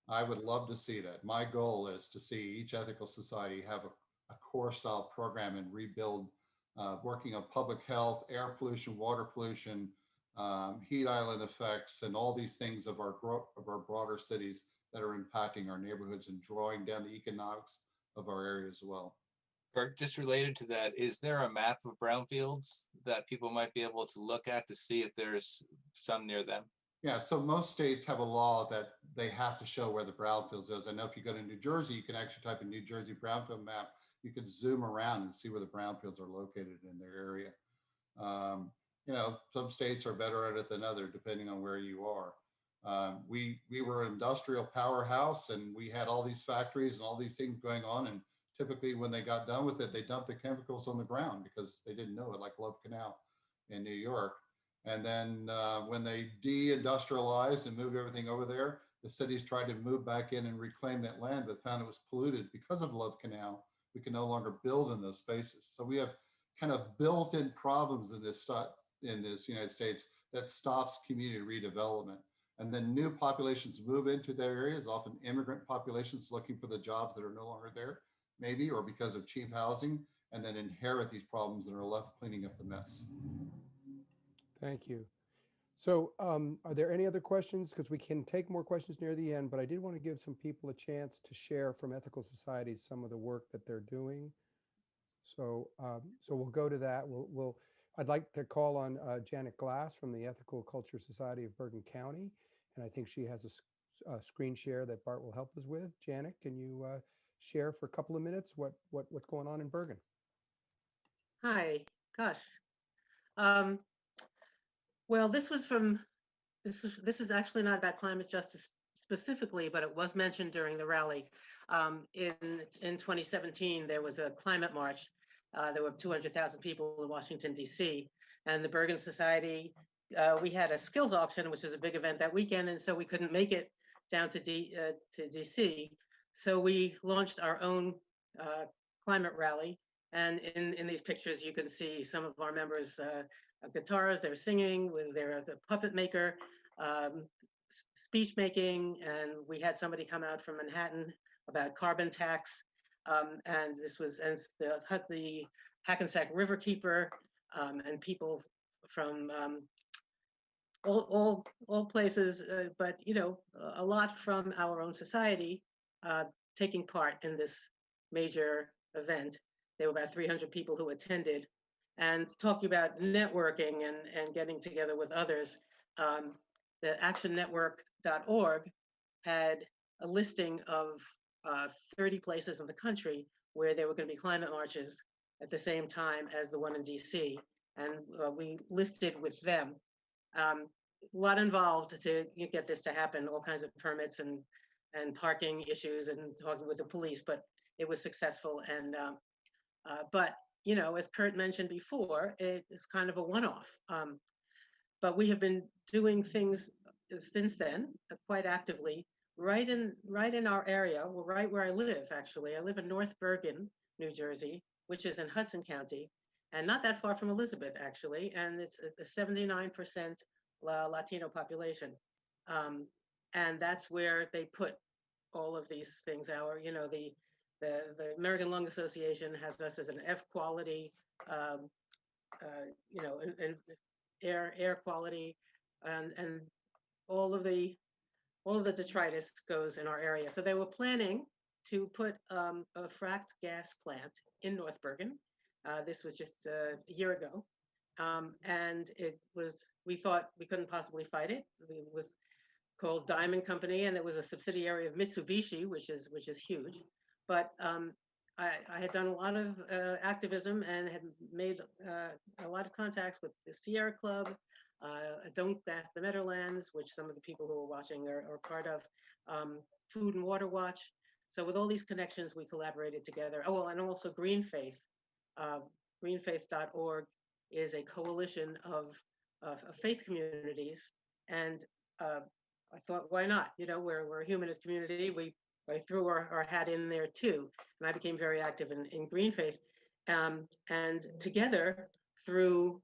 I would love to see that. My goal is to see each ethical society have a core style program and rebuild, working on public health, air pollution, water pollution, heat island effects, and all these things of our broader cities that are impacting our neighborhoods and drawing down the economics of our area as well. Curt, just related to that, is there a map of brownfields that people might be able to look at to see if there's some near them? Yeah, so most states have a law that they have to show where the brownfields is. I know if you go to New Jersey, you can actually type in New Jersey brownfield map. You can zoom around and see where the brownfields are located in their area. You know, some states are better at it than others, depending on where you are. We were an industrial powerhouse, and we had all these factories and all these things going on. And typically when they got done with it, they dumped the chemicals on the ground because they didn't know it, like Love Canal in New York. And then when they de-industrialized and moved everything over there, the cities tried to move back in and reclaim that land, but found it was polluted because of Love Canal. We can no longer build in those spaces. So we have kind of built-in problems in this United States that stops community redevelopment. And then new populations move into their areas, often immigrant populations looking for the jobs that are no longer there, maybe, or because of cheap housing, and then inherit these problems and are left cleaning up the mess. Thank you. So are there any other questions? Because we can take more questions near the end, but I did want to give some people a chance to share from ethical societies some of the work that they're doing. So we'll go to that. I'd like to call on Janet Glass from the Ethical Culture Society of Bergen County, and I think she has a screen share that Bart will help us with. Janet, can you share for a couple of minutes what's going on in Bergen? Hi, gosh. Well, this is actually not about climate justice specifically, but it was mentioned during the rally. In 2017, there was a climate march. There were 200,000 people in Washington, D.C. And the Bergen Society, we had a skills auction, which was a big event that weekend, and so we couldn't make it down to D.C. So we launched our own climate rally. And in these pictures, you can see some of our members' guitars, they're singing, they're the puppet maker, speech making, and we had somebody come out from Manhattan about carbon tax, and this was the Hackensack Riverkeeper, and people from all places, but you know, a lot from our own society taking part in this major event. There were about 300 people who attended, and talking about networking and getting together with others. The actionnetwork.org had a listing of 30 places in the country where there were going to be climate marches at the same time as the one in DC, and we listed with them. A lot involved to get this to happen, all kinds of permits and parking issues and talking with the police, but it was successful. And but you know, as Curt mentioned before, it is kind of a one-off. But we have been doing things since then quite actively, right in our area. Well, right where I live, actually. I live in North Bergen, New Jersey, which is in Hudson County, and not that far from Elizabeth, actually. And it's a 79% Latino population, and that's where they put all of these things. You know, the American Lung Association has us as an F quality, you know, and air quality, and all of the detritus goes in our area. So they were planning to put a fracked gas plant in North Bergen. This was just a year ago, and we thought we couldn't possibly fight it. It was called Diamond Company, and it was a subsidiary of Mitsubishi, which is huge. But I had done a lot of activism and had made a lot of contacts with the Sierra Club, Don't Gas the Meadowlands, which some of the people who are watching are part of, Food and Water Watch. So with all these connections, we collaborated together. Oh, well, and also Green Faith. Greenfaith.org is a coalition of faith communities. And I thought, why not? You know, we're a humanist community. I threw our hat in there too, and I became very active in Green Faith. And together, through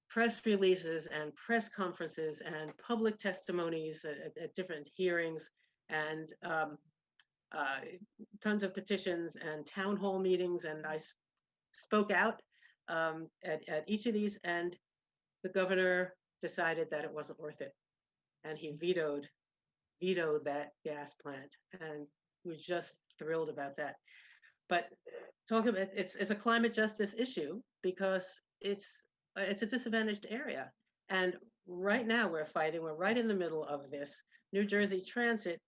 press releases and press conferences and public testimonies at different hearings, and tons of petitions and town hall meetings. And I spoke out at each of these, and the governor decided that it wasn't worth it. And he vetoed that gas plant, and we was just thrilled about that. But talking about it's a climate justice issue because it's a disadvantaged area. And right now we're fighting, we're right in the middle of this. New Jersey Transit,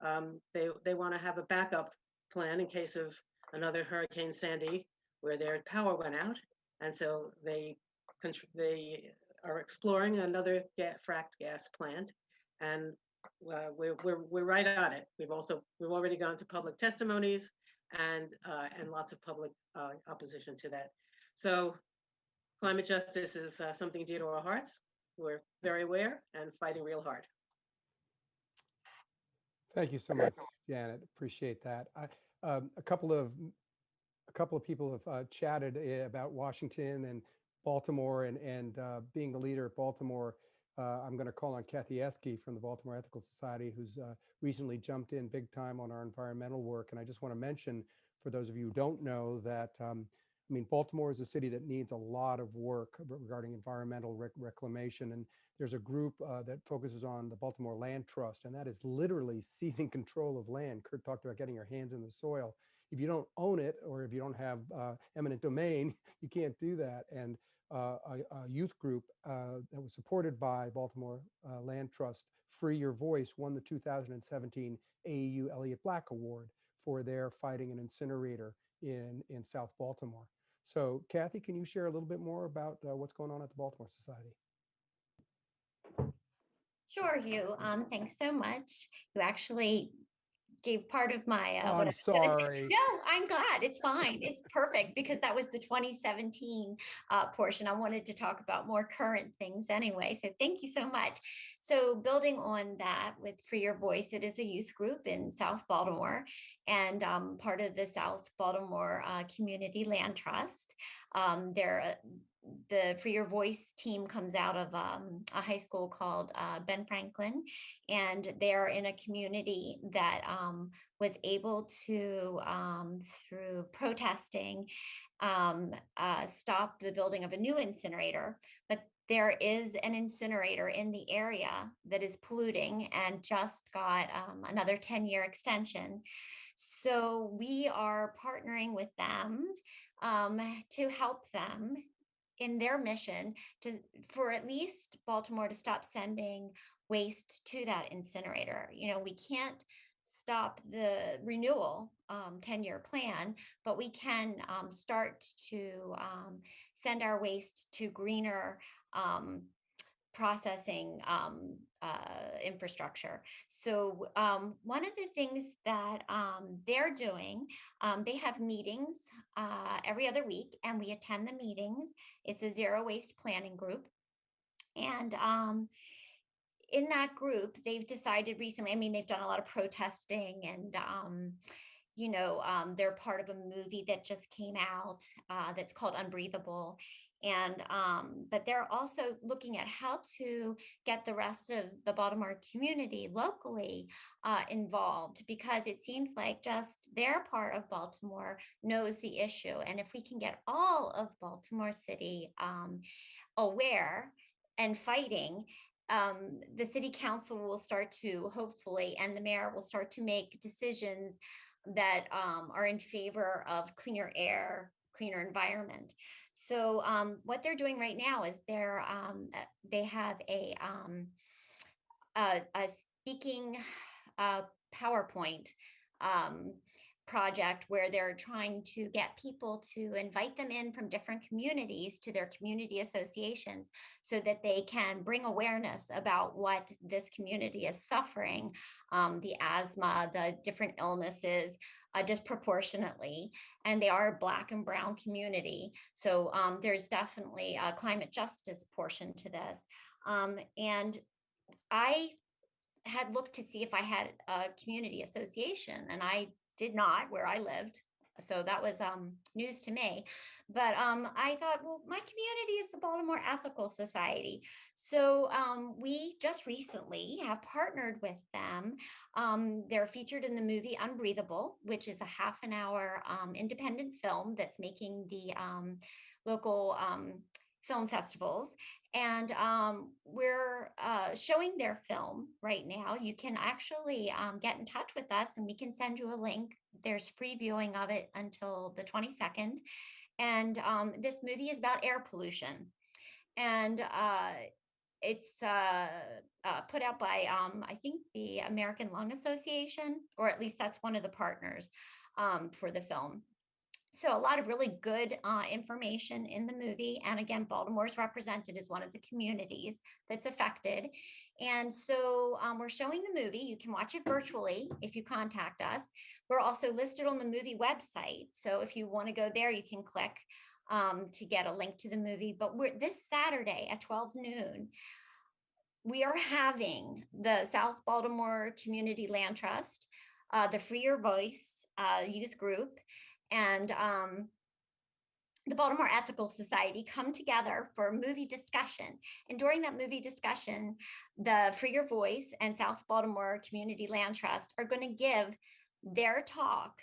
they want to have a backup plan in case of another Hurricane Sandy where their power went out. And so they are exploring another fracked gas plant. And we're right on it. We've already gone to public testimonies and lots of public opposition to that. So climate justice is something dear to our hearts. We're very aware and fighting real hard. Thank you so much, Janet. Appreciate that. A couple of people have chatted about Washington and Baltimore and being the leader of Baltimore. I'm going to call on Kathy Esky from the Baltimore Ethical Society, who's recently jumped in big time on our environmental work. And I just want to mention, for those of you who don't know, that I mean, Baltimore is a city that needs a lot of work regarding environmental reclamation. And there's a group that focuses on the Baltimore Land Trust, and that is literally seizing control of land. Curt talked about getting your hands in the soil. If you don't own it, or if you don't have eminent domain, you can't do that. And a youth group that was supported by Baltimore Land Trust, Free Your Voice, won the 2017 AEU Elliott Black Award for their fighting an incinerator in South Baltimore. So Kathy, can you share a little bit more about what's going on at the Baltimore Society? Sure, Hugh. Thanks so much. You actually gave part of my Oh, I'm sorry. No, I'm glad. It's fine. It's perfect because that was the 2017 portion. I wanted to talk about more current things anyway. So thank you so much. So building on that with Free Your Voice, it is a youth group in South Baltimore and part of the South Baltimore Community Land Trust. The Free Your Voice team comes out of a high school called Ben Franklin, and they're in a community that was able to, through protesting, stop the building of a new incinerator. But there is an incinerator in the area that is polluting and just got another 10-year extension. So we are partnering with them to help them in their mission for at least Baltimore to stop sending waste to that incinerator. You know, we can't stop the renewal 10-year plan, but we can start to send our waste to greener processing infrastructure. So one of the things that they're doing, they have meetings every other week, and we attend the meetings. It's a zero waste planning group. And in that group, they've decided recently, I mean, they've done a lot of protesting and they're part of a movie that just came out that's called Unbreathable. And but they're also looking at how to get the rest of the Baltimore community locally involved, because it seems like just their part of Baltimore knows the issue. And if we can get all of Baltimore City aware and fighting, the city council will start to hopefully, and the mayor will start to make decisions that are in favor of cleaner air, cleaner environment. So what they're doing right now is they have a speaking PowerPoint project where they're trying to get people to invite them in from different communities to their community associations so that they can bring awareness about what this community is suffering, the asthma, the different illnesses disproportionately. And they are a Black and Brown community. So there's definitely a climate justice portion to this. And I had looked to see if I had a community association, and I did not where I lived. So that was news to me. But I thought, well, my community is the Baltimore Ethical Society. So we just recently have partnered with them. They're featured in the movie Unbreathable, which is a half an hour independent film that's making the local film festivals. And we're showing their film right now. You can actually get in touch with us and we can send you a link. There's free viewing of it until the 22nd. And this movie is about air pollution. And it's put out by, I think, the American Lung Association, or at least that's one of the partners for the film. So a lot of really good information in the movie. And again, Baltimore's represented as one of the communities that's affected. And so we're showing the movie. You can watch it virtually if you contact us. We're also listed on the movie website. So if you want to go there, you can click to get a link to the movie. But we're this Saturday at 12 noon, we are having the South Baltimore Community Land Trust, the Free Your Voice youth group, and the Baltimore Ethical Society come together for a movie discussion. And during that movie discussion, the Free Your Voice and South Baltimore Community Land Trust are going to give their talk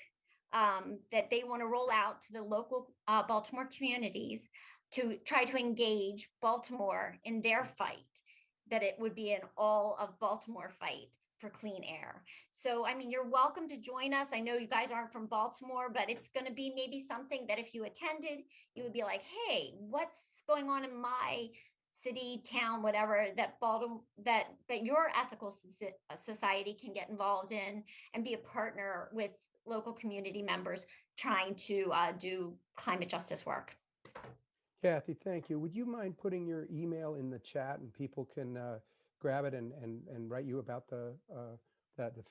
that they want to roll out to the local Baltimore communities to try to engage Baltimore in their fight, that it would be an all of Baltimore fight for clean air. So, I mean, you're welcome to join us. I know you guys aren't from Baltimore, but it's going to be maybe something that if you attended, you would be like, hey, what's going on in my city, town, whatever, that Baltimore, that your ethical society can get involved in and be a partner with local community members trying to do climate justice work. Kathy, thank you. Would you mind putting your email in the chat and people can grab it and write you about the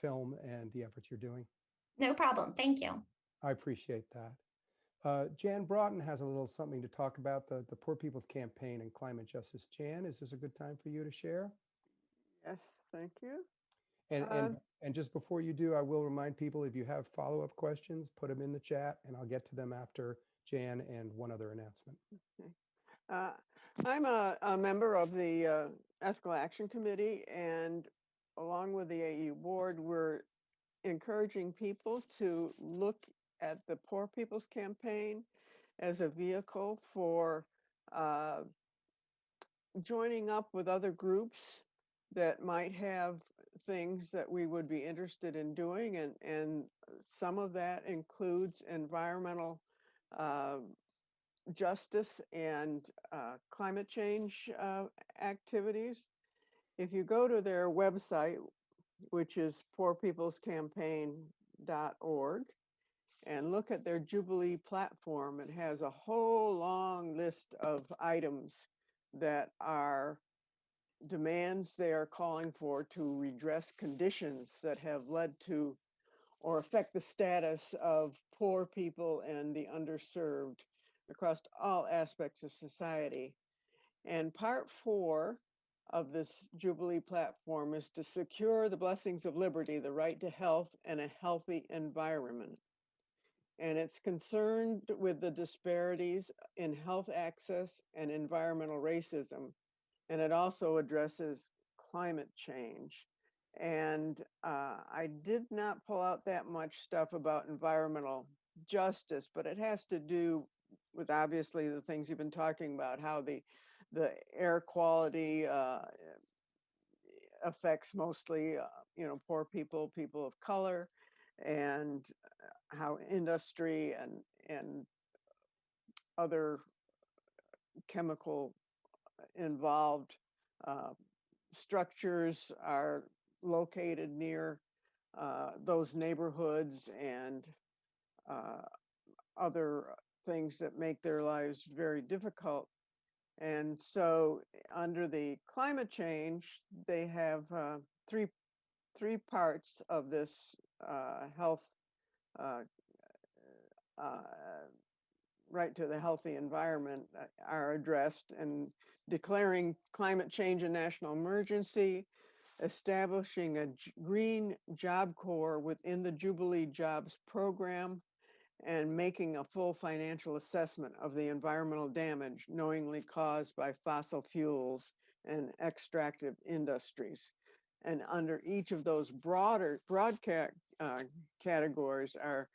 film and the efforts you're doing? No problem. Thank you. I appreciate that. Jan Broughton has a little something to talk about the Poor People's Campaign and climate justice. Jan, is this a good time for you to share? Yes, thank you. And just before you do, I will remind people, if you have follow-up questions, put them in the chat and I'll get to them after Jan and one other announcement. Okay. I'm a member of the Ethical Action Committee, and along with the AU board, we're encouraging people to look at the Poor People's Campaign as a vehicle for joining up with other groups that might have things that we would be interested in doing, and some of that includes environmental justice and climate change activities. If you go to their website, which is poorpeoplescampaign.org, and look at their Jubilee platform, it has a whole long list of items that are demands they are calling for to redress conditions that have led to or affect the status of poor people and the underserved across all aspects of society. And part 4 of this Jubilee platform is to secure the blessings of liberty, the right to health and a healthy environment. And it's concerned with the disparities in health access and environmental racism. And it also addresses climate change. And I did not pull out that much stuff about environmental justice, but it has to do with obviously the things you've been talking about, how the air quality affects mostly, poor people, people of color, and how industry and other chemical involved structures are located near those neighborhoods, and other things that make their lives very difficult. And so under the climate change, they have three parts of this health, right to the healthy environment are addressed, and declaring climate change a national emergency, establishing a green job corps within the Jubilee Jobs program, and making a full financial assessment of the environmental damage knowingly caused by fossil fuels and extractive industries. And under each of those broad categories are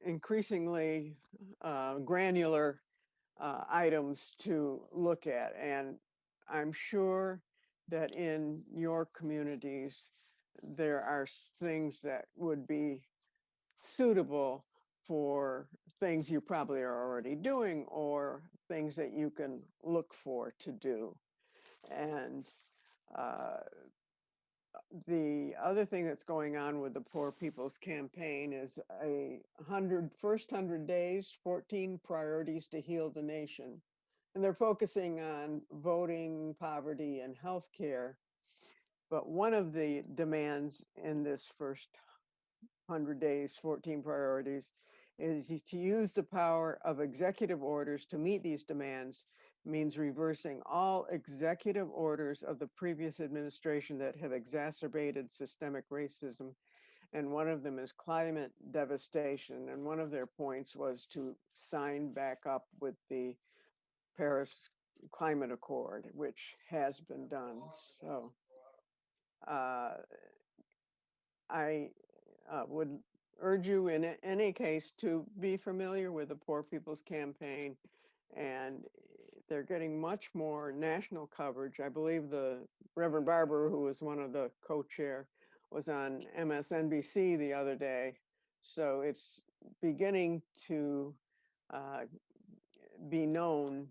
increasingly granular items to look at. And I'm sure that in your communities, there are things that would be suitable for things you probably are already doing or things that you can look for to do. And the other thing that's going on with the Poor People's Campaign is first 100 days, 14 priorities to heal the nation. And they're focusing on voting, poverty, and healthcare. But one of the demands in this first 100 days, 14 priorities, is to use the power of executive orders to meet these demands means reversing all executive orders of the previous administration that have exacerbated systemic racism. And one of them is climate devastation. And one of their points was to sign back up with the Paris Climate Accord, which has been done. So I would urge you in any case to be familiar with the Poor People's Campaign, and they're getting much more national coverage. I believe the Reverend Barber, who was one of the co-chair, was on MSNBC the other day. So it's beginning to be known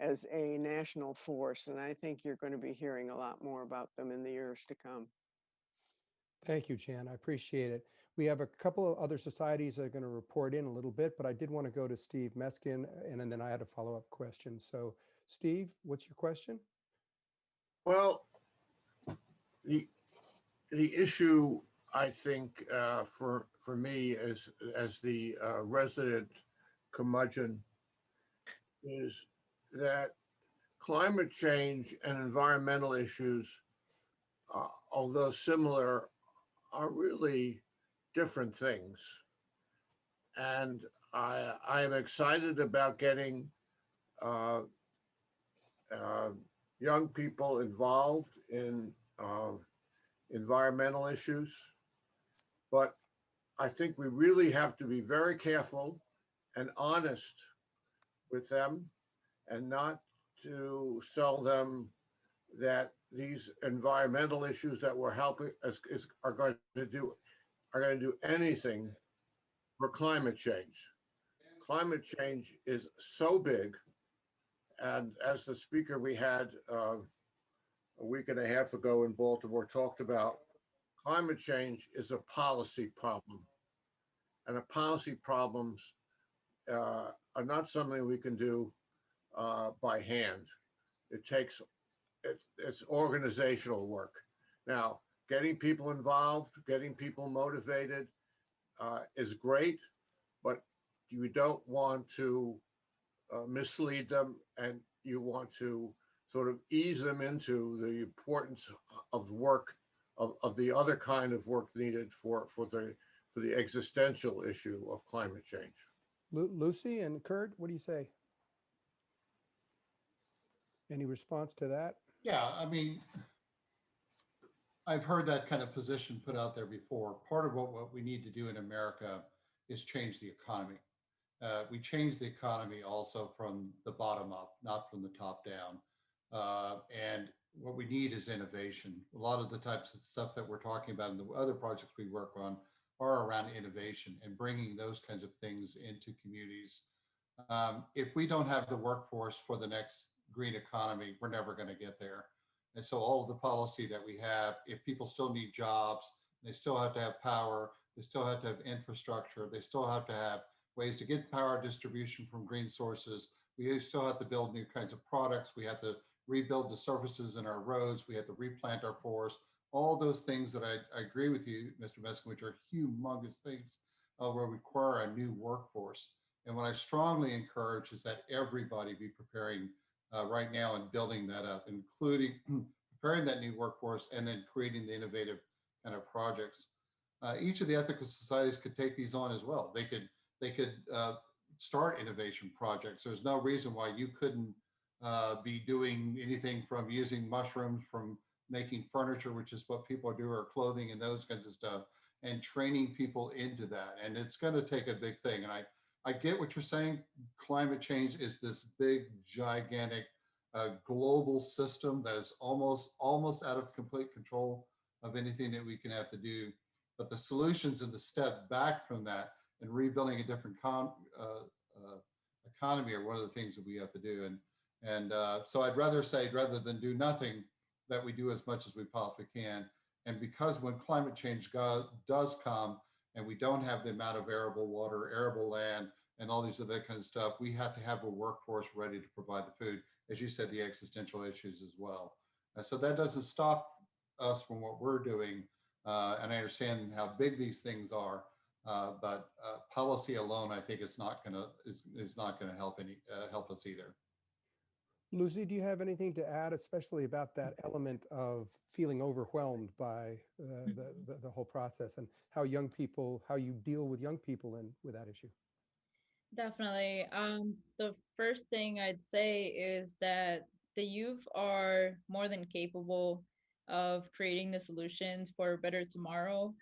as a national force, and I think you're going to be hearing a lot more about them in the years to come. Thank you, Jan. I appreciate it. We have a couple of other societies that are going to report in a little bit, but I did want to go to Steve Meskin, and then I had a follow-up question. So, Steve, what's your question? Well, the issue, I think, for me as the resident curmudgeon is that climate change and environmental issues, although similar, are really different things. And I am excited about getting young people involved in environmental issues. But I think we really have to be very careful and honest with them and not to sell them that these environmental issues that we're helping are going to do anything for climate change. Climate change is so big, and as the speaker we had a week and a half ago in Baltimore talked about, climate change is a policy problem, and the policy problems are not something we can do by hand. It's organizational work. Now, getting people involved, getting people motivated is great, but you don't want to mislead them, and you want to sort of ease them into the importance of work, of the other kind of work needed for the existential issue of climate change. Lucy and Curt, what do you say? Any response to that? Yeah, I mean, I've heard that kind of position put out there before. Part of what we need to do in America is change the economy. We change the economy also from the bottom up, not from the top down. And what we need is innovation. A lot of the types of stuff that we're talking about in the other projects we work on are around innovation and bringing those kinds of things into communities. If we don't have the workforce for the next green economy, we're never going to get there. And so all of the policy that we have, if people still need jobs, they still have to have power, they still have to have infrastructure, they still have to have ways to get power distribution from green sources. We still have to build new kinds of products. We have to rebuild the surfaces in our roads. We have to replant our forests. All those things that I agree with you, Mr. Meskin, which are humongous things will require a new workforce. And what I strongly encourage is that everybody be preparing right now and building that up, including preparing that new workforce and then creating the innovative kind of projects. each of the ethical societies could take these on as well. They could start innovation projects. There's no reason why you couldn't be doing anything from using mushrooms, from making furniture, which is what people do, or clothing and those kinds of stuff, and training people into that. And it's going to take a big thing. And I get what you're saying. Climate change is this big, gigantic, global system that is almost out of complete control of anything that we can have to do. But the solutions and the step back from that and rebuilding a different economy are one of the things that we have to do. And so I'd rather say, rather than do nothing, that we do as much as we possibly can. And because when climate change does come, and we don't have the amount of arable water, arable land, and all these other kind of stuff, we have to have a workforce ready to provide the food. As you said, the existential issues as well. So that doesn't stop us from what we're doing. And I understand how big these things are, but policy alone, I think, is not going to help us either. Lucy, do you have anything to add, especially about that element of feeling overwhelmed by the whole process, and how you deal with young people and with that issue? Definitely. The first thing I'd say is that the youth are more than capable of creating the solutions for a better tomorrow.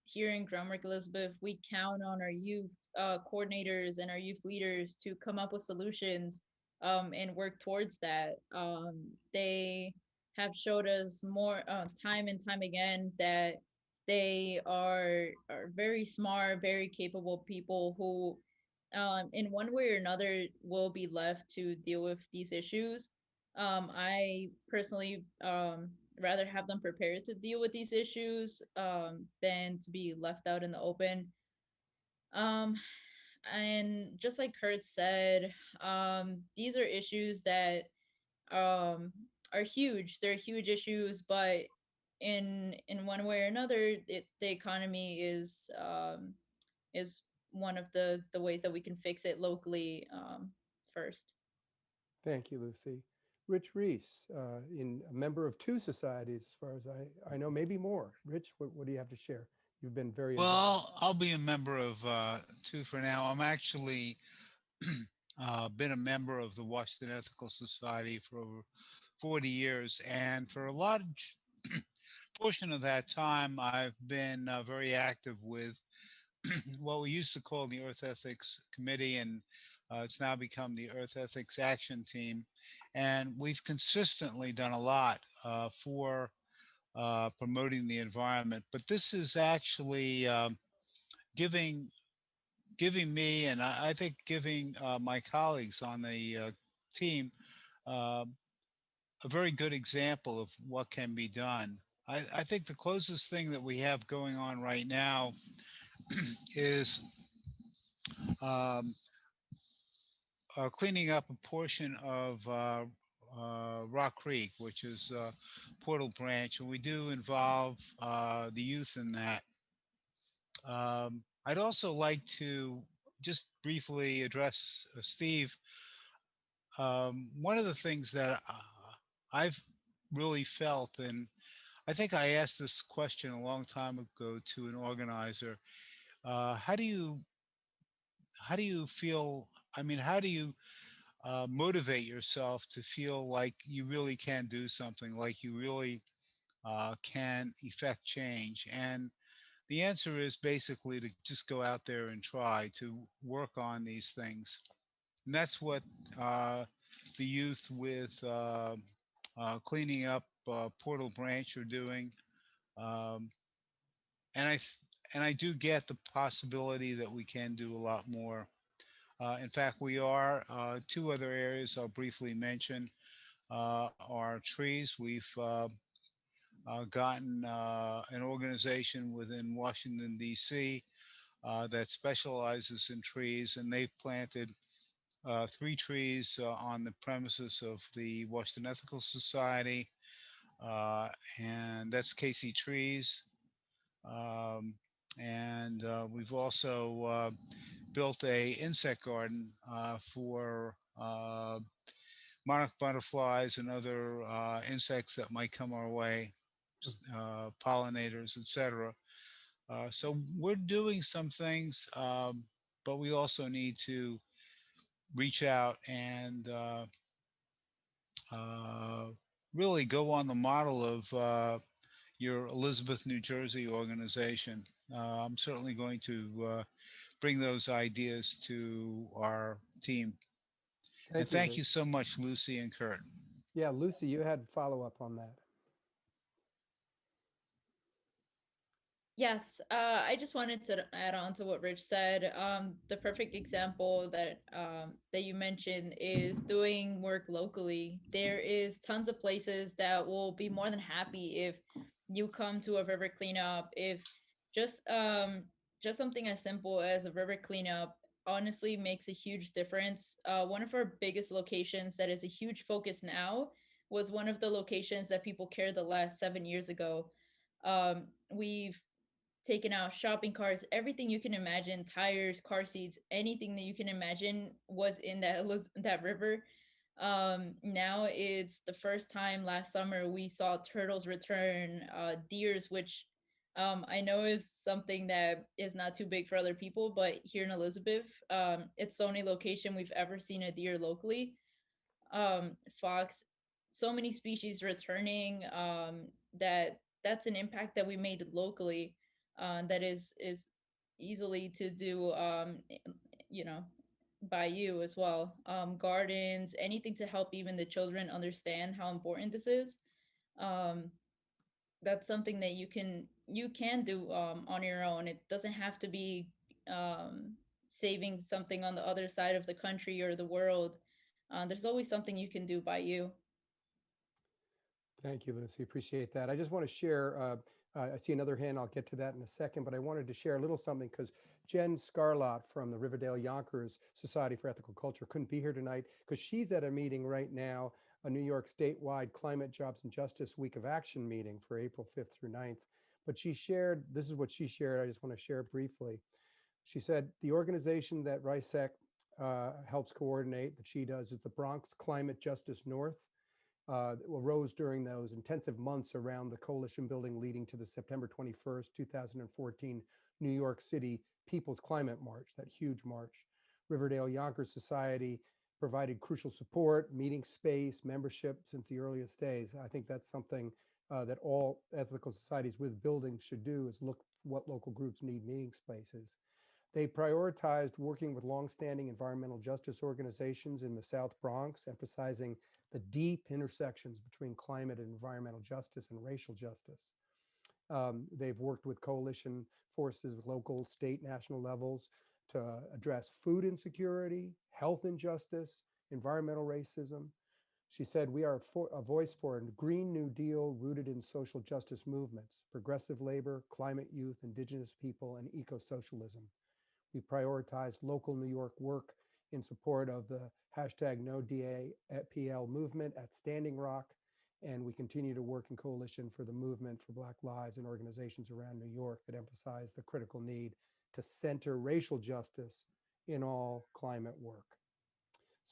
Here in Groundwork Elizabeth, we count on our youth coordinators and our youth leaders to come up with solutions and work towards that. They have showed us more time and time again that they are very smart, very capable people who in one way or another will be left to deal with these issues. I personally rather have them prepared to deal with these issues than to be left out in the open. And just like Curt said, these are issues that are huge. They're huge issues, but in one way or another, the economy is one of the ways that we can fix it locally first. Thank you, Lucy. Rich Reese, a member of 2 societies, as far as I know, maybe more. Rich, what do you have to share? You've been very involved. Well, I'll be a member of 2 for now. I'm actually been a member of the Washington Ethical Society for over 40 years, and for a large portion of that time, I've been very active with what we used to call the Earth Ethics Committee, and it's now become the Earth Ethics Action Team. And we've consistently done a lot for promoting the environment. But this is actually giving me, and I think giving my colleagues on the team a very good example of what can be done. I think the closest thing that we have going on right now is cleaning up a portion of Rock Creek, which is Portal Branch, and we do involve the youth in that. I'd also like to just briefly address Steve. One of the things that I've really felt, and I think I asked this question a long time ago to an organizer, how do you feel, I mean, how do you motivate yourself to feel like you really can do something, like you really can effect change? And the answer is basically to just go out there and try to work on these things. And that's what the youth with cleaning up Portal Branch are doing. And I do get the possibility that we can do a lot more. In fact, we are 2 other areas I'll briefly mention are trees. We've gotten an organization within Washington, D.C. That specializes in trees, and they've planted 3 trees on the premises of the Washington Ethical Society, and that's Casey Trees. And we've also built a insect garden for monarch butterflies and other insects that might come our way, pollinators, etc. So we're doing some things, but we also need to reach out and uh, really go on the model of your Elizabeth, New Jersey organization. I'm certainly going to bring those ideas to our team. And Thank you, thank you Lucy. so much, Lucy and Curt. Yeah, Lucy, you had follow up on that. Yes, I just wanted to add on to what Rich said. The perfect example that you mentioned is doing work locally. There is tons of places that will be more than happy if you come to a river cleanup. If just um just something as simple as a river cleanup honestly makes a huge difference. One of our biggest locations that is a huge focus now was one of the locations that people cared the last 7 years ago. We've taken out shopping carts, everything you can imagine, tires, car seats, anything that you can imagine was in that river. Now it's the first time last summer we saw turtles return, deers, which I know is something that is not too big for other people, but here in Elizabeth, it's the only location we've ever seen a deer locally. Fox, so many species returning, that's an impact that we made locally, that is easily to do, you know, by you as well. Gardens, anything to help even the children understand how important this is. Um, that's something that you can do on your own. It doesn't have to be saving something on the other side of the country or the world. There's always something you can do by you. Thank you, Lucy. Appreciate that. I just want to share. I see another hand. I'll get to that in a second, but I wanted to share a little something because Jen Scarlott from the Riverdale Yonkers Society for Ethical Culture couldn't be here tonight because she's at a meeting right now, a New York statewide Climate, Jobs, and Justice Week of Action meeting for April 5th through 9th. But she shared, this is what she shared. I just want to share it briefly. She said the organization that RISEC helps coordinate, that she does, is the Bronx Climate Justice North. Arose during those intensive months around the coalition building leading to the September 21st, 2014 New York City People's Climate March, that huge march. Riverdale Yonkers Society provided crucial support, meeting space, membership since the earliest days. I think that's something that all ethical societies with buildings should do, is look what local groups need meeting spaces. They prioritized working with longstanding environmental justice organizations in the South Bronx, emphasizing the deep intersections between climate and environmental justice and racial justice. They've worked with coalition forces with local, state, national levels to address food insecurity, health injustice, environmental racism. She said, we are a voice for a Green New Deal rooted in social justice movements, progressive labor, climate youth, indigenous people, and eco-socialism. We prioritize local New York work in support of the hashtag NoDAPL movement at Standing Rock, and we continue to work in coalition for the movement for Black Lives and organizations around New York that emphasize the critical need to center racial justice in all climate work.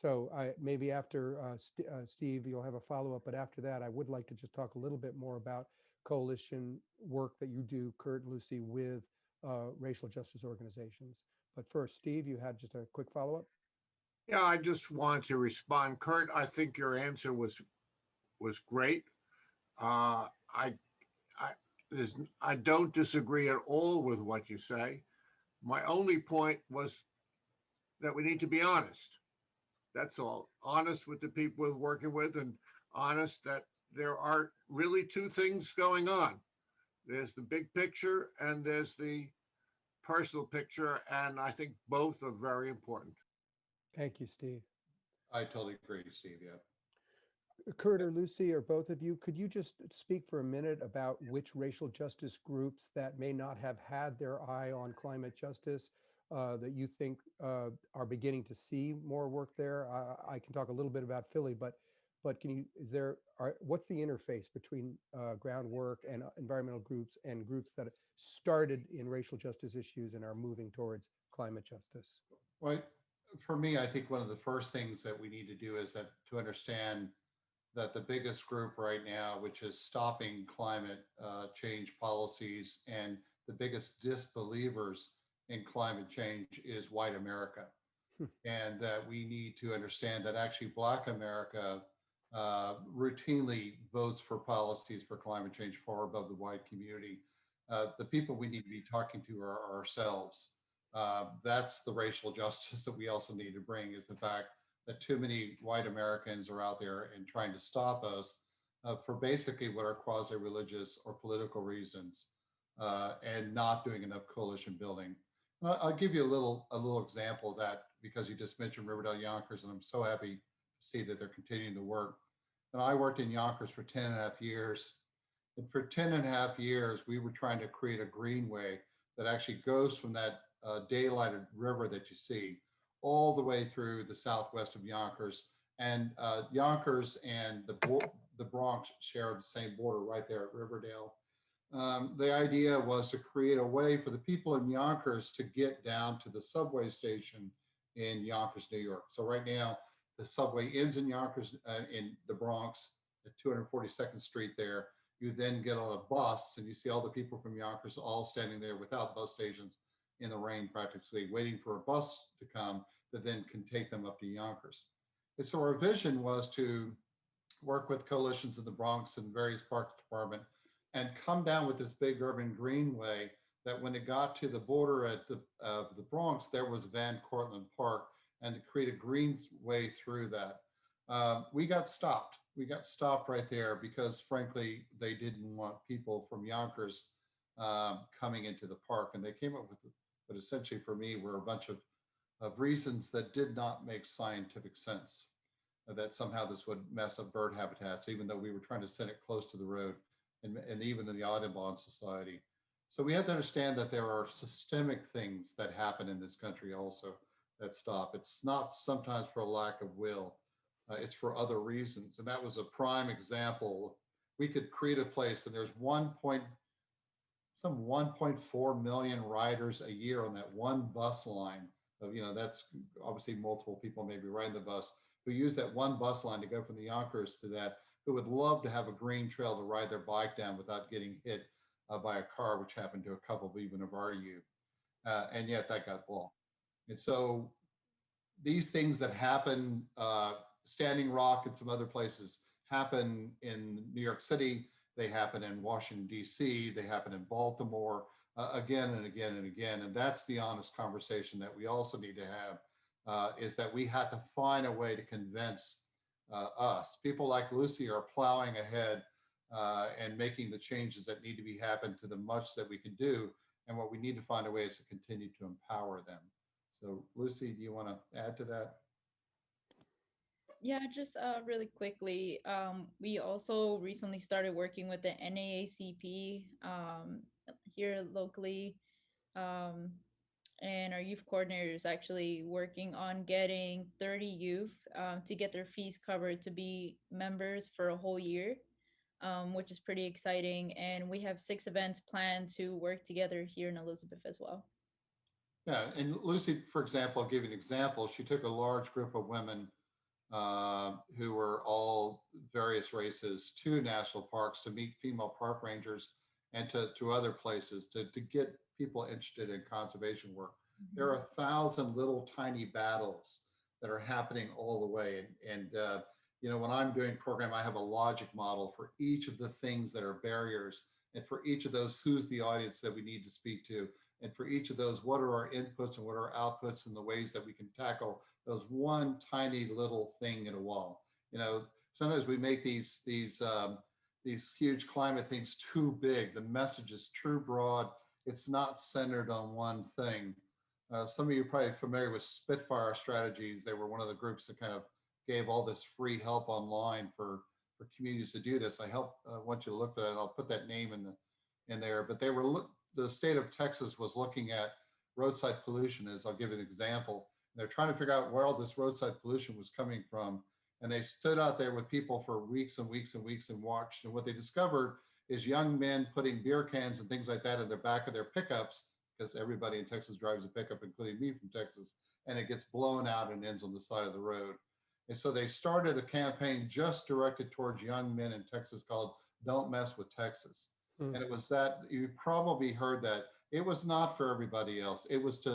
So maybe after Steve, you'll have a follow-up, but after that, I would like to just talk a little bit more about coalition work that you do, Curt and Lucy, with racial justice organizations. But first, Steve, you had just a quick follow-up? Yeah, I just want to respond. Curt, I think your answer was great. I don't disagree at all with what you say. My only point was that we need to be honest. That's all. Honest with the people we're working with, and honest that there are really two things going on. There's the big picture and there's the personal picture, and I think both are very important. Thank you, Steve. I totally agree, Steve. Yeah. Curt or Lucy, or both of you, could you just speak for a minute about which racial justice groups that may not have had their eye on climate justice that you think are beginning to see more work there? I can talk a little bit about Philly, but can you, what's the interface between groundwork and environmental groups and groups that started in racial justice issues and are moving towards climate justice? Well, for me, I think one of the first things that we need to do is that to understand that the biggest group right now, which is stopping climate change policies and the biggest disbelievers in climate change is white America. And that we need to understand that actually Black America routinely votes for policies for climate change far above the white community. The people we need to be talking to are ourselves. That's the racial justice that we also need to bring, is the fact that too many white Americans are out there and trying to stop us for basically what are quasi-religious or political reasons, and not doing enough coalition building. I'll give you a little example of that, because you just mentioned Riverdale Yonkers, and I'm so happy to see that they're continuing to work. And I worked in Yonkers for 10 and a half years. And for 10 and a half years, we were trying to create a greenway that actually goes from that daylighted river that you see all the way through the southwest of Yonkers. And Yonkers and the Bronx share the same border right there at Riverdale. The idea was to create a way for the people in Yonkers to get down to the subway station in Yonkers, New York. So right now, the subway ends in Yonkers, in the Bronx, at 242nd Street there. You then get on a bus, and you see all the people from Yonkers all standing there without bus stations in the rain, practically waiting for a bus to come that then can take them up to Yonkers. And so our vision was to work with coalitions in the Bronx and various parks department and come down with this big urban greenway that when it got to the border at the Bronx, there was Van Cortlandt Park, and to create a greenway through that. We got stopped. We got stopped right there because, frankly, they didn't want people from Yonkers coming into the park. And they came up with what essentially for me were a bunch of reasons that did not make scientific sense, that somehow this would mess up bird habitats, even though we were trying to send it close to the road, and even in the Audubon Society. So we have to understand that there are systemic things that happen in this country also that stop. It's not sometimes for a lack of will, it's for other reasons. And that was a prime example. We could create a place, and there's 1.4 million riders a year on that one bus line of, that's obviously multiple people maybe riding the bus, who use that one bus line to go from the Yonkers to that, who would love to have a green trail to ride their bike down without getting hit by a car, which happened to a couple of even of our youth. And yet that got blocked. And so these things that happen, Standing Rock and some other places, happen in New York City, they happen in Washington, D.C., they happen in Baltimore, again and again and again. And that's the honest conversation that we also need to have, is that we have to find a way to convince us. People like Lucy are plowing ahead and making the changes that need to be happen to the much that we can do. And what we need to find a way is to continue to empower them. So Lucy, do you want to add to that? Yeah, just really quickly, we also recently started working with the NAACP here locally, and our youth coordinator is actually working on getting 30 youth to get their fees covered to be members for a whole year, which is pretty exciting. And we have 6 events planned to work together here in Elizabeth as well. Yeah, and Lucy, for example, I'll give you an example. She took a large group of women who were all various races to national parks to meet female park rangers and to other places to get people interested in conservation work. Mm-hmm. There are 1,000 little tiny battles that are happening all the way. And when I'm doing program, I have a logic model for each of the things that are barriers, and for each of those, who's the audience that we need to speak to, and for each of those, what are our inputs and what are our outputs, and the ways that we can tackle those one tiny little thing in a wall. Sometimes we make these huge climate things too big. The message is too broad. It's not centered on one thing. Some of you are probably familiar with Spitfire Strategies. They were one of the groups that kind of gave all this free help online for communities to do this. I want you to look at that, and I'll put that name in there. But the state of Texas was looking at roadside pollution, as I'll give an example. They're trying to figure out where all this roadside pollution was coming from. And they stood out there with people for weeks and weeks and weeks and watched. And what they discovered is young men putting beer cans and things like that in the back of their pickups, because everybody in Texas drives a pickup, including me from Texas, and it gets blown out and ends on the side of the road. And so they started a campaign just directed towards young men in Texas called Don't Mess with Texas. And it was that, you probably heard that It was not for everybody else. It was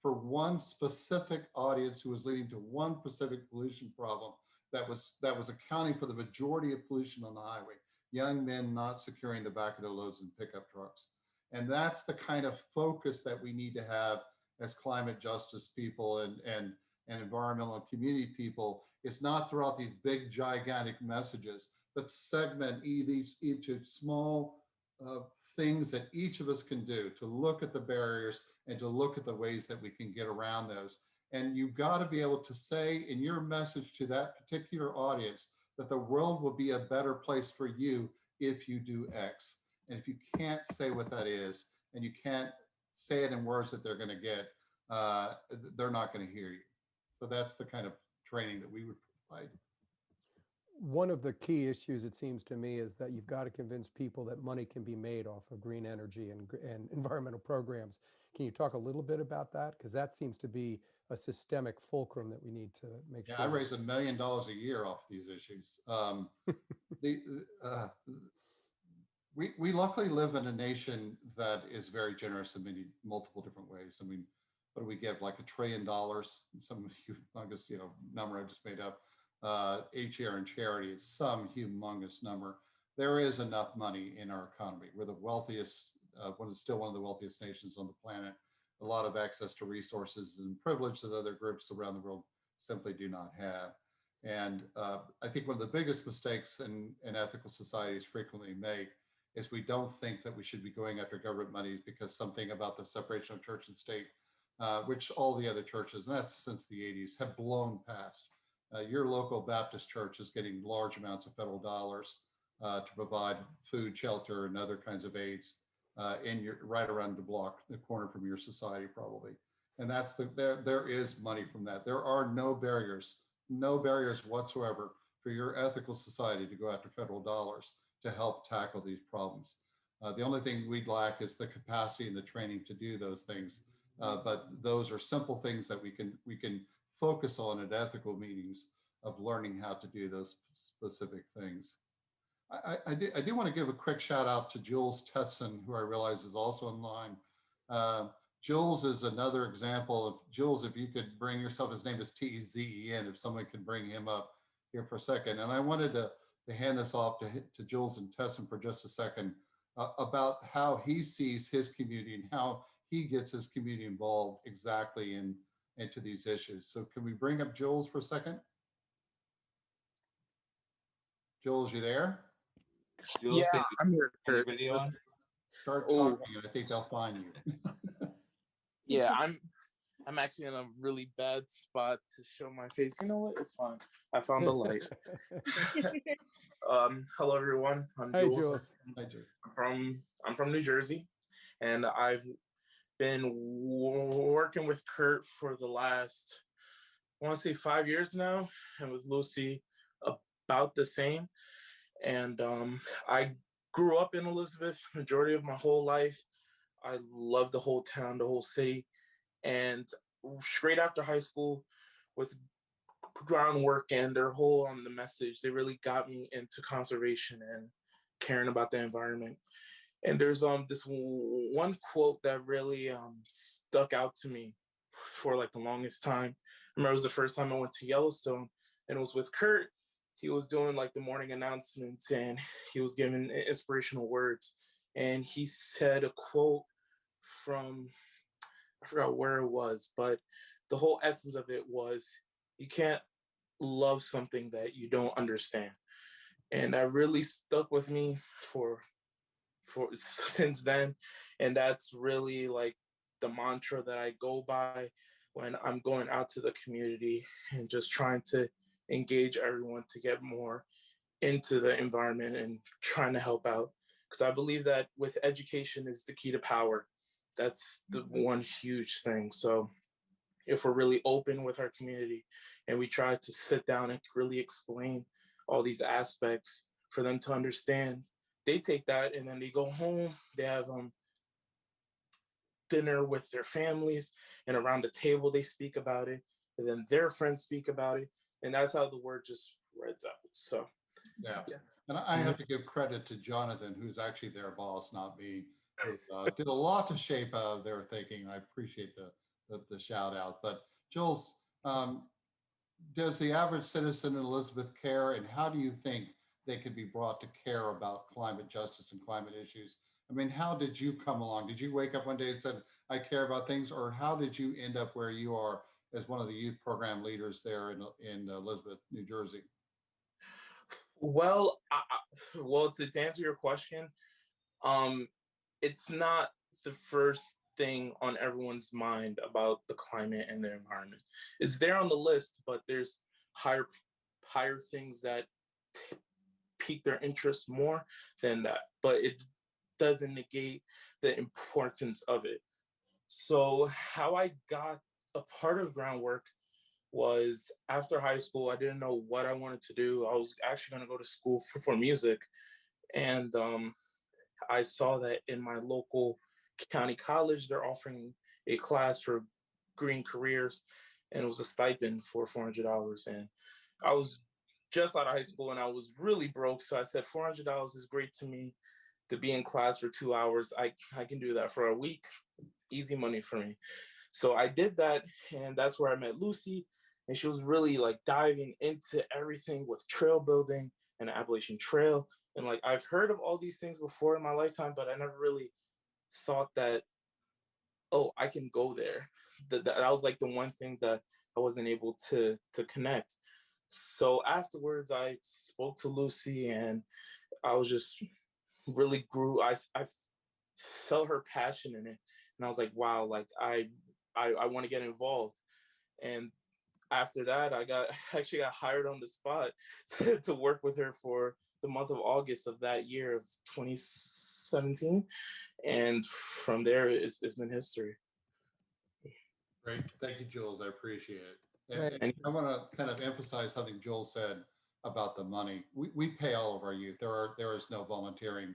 for one specific audience who was leading to one specific pollution problem that was accounting for the majority of pollution on the highway. Young men not securing the back of their loads in pickup trucks. And that's the kind of focus that we need to have as climate justice people and environmental and community people. It's not throughout these big, gigantic messages, but segment these into small things that each of us can do to look at the barriers and to look at the ways that we can get around those. And you've got to be able to say in your message to that particular audience that the world will be a better place for you if you do X. And if you can't say what that is, and you can't say it in words that they're going to get, they're not going to hear you. So that's the kind of training that we would provide. One of the key issues, it seems to me, is that you've got to convince people that money can be made off of green energy and environmental programs. Can you talk a little bit about that? Because that seems to be a systemic fulcrum that we need to make sure. I raise $1 million a year off these issues. We luckily live in a nation that is very generous in multiple different ways. I mean, what do we give, like $1 trillion, some humongous, number I just made up, each year in charity? It's some humongous number. There is enough money in our economy. We're the wealthiest, still one of the wealthiest nations on the planet. A lot of access to resources and privilege that other groups around the world simply do not have. And I think one of the biggest mistakes in ethical societies frequently make is we don't think that we should be going after government monies because something about the separation of church and state, which all the other churches, and that's since the 80s, have blown past. Your local Baptist church is getting large amounts of federal dollars to provide food, shelter, and other kinds of aids right around the corner from your society, probably. And that's there is money from that. There are no barriers whatsoever for your ethical society to go after federal dollars to help tackle these problems. The only thing we'd lack is the capacity and the training to do those things. But those are simple things that we can focus on at ethical meetings of learning how to do those specific things. I do want to give a quick shout out to Jules Tetson, who I realize is also in line. Jules is another example of, Jules, if you could bring yourself, his name is T-E-Z-E-N, if someone could bring him up here for a second. And I wanted to hand this off to Jules and Tesson for just a second about how he sees his community and how he gets his community involved exactly into these issues. So can we bring up Jules for a second? Jules, you there? Jules, Yeah, I'm here. Your video on? Start talking, and I think they'll find you. Yeah, I'm actually in a really bad spot to show my face. You know what? It's fine. I found the light. Hello everyone. I'm Jules. Hi, Jules. I'm from New Jersey, and I've been working with Curt for the last, I want to say 5 years now, and with Lucy about the same. And I grew up in Elizabeth majority of my whole life. I love the whole town, the whole city. And straight after high school, with Groundwork and their whole the message, they really got me into conservation and caring about the environment. And there's this one quote that really stuck out to me for like the longest time. I remember it was the first time I went to Yellowstone, and it was with Curt. He was doing like the morning announcements, and he was giving inspirational words. And he said a quote from, I forgot where it was, but the whole essence of it was, you can't love something that you don't understand. And that really stuck with me for since then. And that's really like the mantra that I go by when I'm going out to the community and just trying to engage everyone to get more into the environment and trying to help out. Because I believe that with education is the key to power. That's the one huge thing. So if we're really open with our community and we try to sit down and really explain all these aspects for them to understand, they take that and then they go home, they have dinner with their families, and around the table they speak about it, and then their friends speak about it, and that's how the word just spreads out. So yeah. And I have to give credit to Jonathan, who's actually their boss, not me. did a lot to shape their thinking. I appreciate the shout out. But Jules, does the average citizen in Elizabeth care, and how do you think they could be brought to care about climate justice and climate issues? I mean, how did you come along? Did you wake up one day and said, I care about things, or how did you end up where you are as one of the youth program leaders there in Elizabeth, New Jersey? Well, well, to answer your question, it's not the first thing on everyone's mind about the climate and the environment. It's there on the list, but there's higher things that pique their interest more than that. But it doesn't negate the importance of it. So how I got a part of Groundwork was after high school. I didn't know what I wanted to do. I was actually going to go to school for music. And I saw that in my local county college, they're offering a class for green careers, and it was a stipend for $400. And I was just out of high school and I was really broke. So I said, $400 is great to me to be in class for 2 hours. I can do that for a week. Easy money for me. So I did that, and that's where I met Lucy. And she was really like diving into everything with trail building and the Appalachian Trail. And like, I've heard of all these things before in my lifetime, but I never really thought that, oh, I can go there. That was like the one thing that I wasn't able to connect. So afterwards, I spoke to Lucy, and I was just really grew. I felt her passion in it, and I was like, wow, like I want to get involved. And after that, I actually got hired on the spot to work with her for the month of August of that year of 2017. And from there, it's been history. Great. Thank you, Jules. I appreciate it. Right. And I want to kind of emphasize something Jules said about the money. We pay all of our youth. There is no volunteering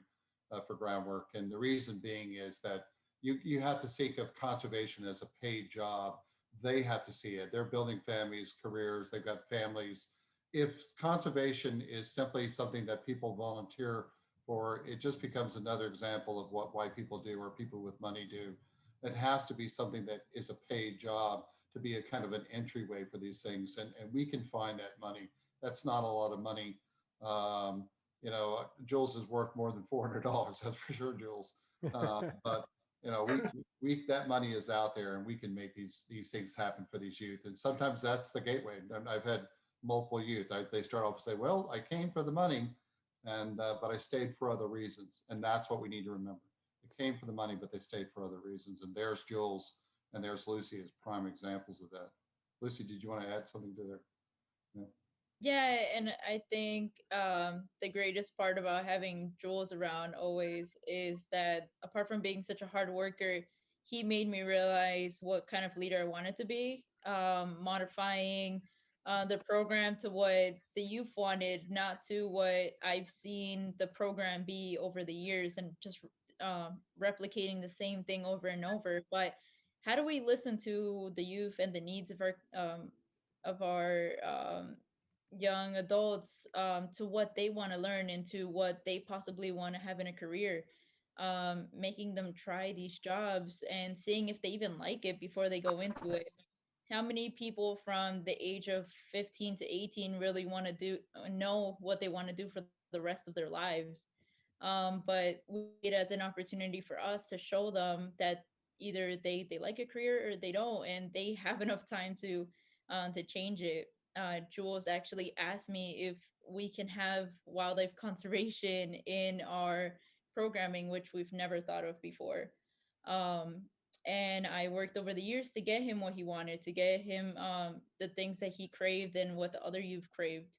for Groundwork. And the reason being is that you have to think of conservation as a paid job. They have to see it. They're building families, careers, they've got families. If conservation is simply something that people volunteer for, it just becomes another example of what white people do or people with money do. It has to be something that is a paid job to be a kind of an entryway for these things. And we can find that money. That's not a lot of money. You know, Jules is worth more than $400. That's for sure, Jules. But you know, we that money is out there, and we can make these things happen for these youth. And sometimes that's the gateway. And I've had multiple youth. They start off and say, "Well, I came for the money, and but I stayed for other reasons." And that's what we need to remember. They came for the money, but they stayed for other reasons. And there's Jules, and there's Lucy as prime examples of that. Lucy, did you want to add something to there? Yeah. Yeah, and I think the greatest part about having Jules around always is that apart from being such a hard worker, he made me realize what kind of leader I wanted to be, modifying the program to what the youth wanted, not to what I've seen the program be over the years, and just replicating the same thing over and over. But how do we listen to the youth and the needs of our young adults, to what they want to learn and to what they possibly want to have in a career, making them try these jobs and seeing if they even like it before they go into it. How many people from the age of 15 to 18 really want to know what they want to do for the rest of their lives? But we see it as an opportunity for us to show them that either they like a career or they don't, and they have enough time to change it. Jules actually asked me if we can have wildlife conservation in our programming, which we've never thought of before. Um, and I worked over the years to get him what he wanted, to get him the things that he craved and what the other youth craved,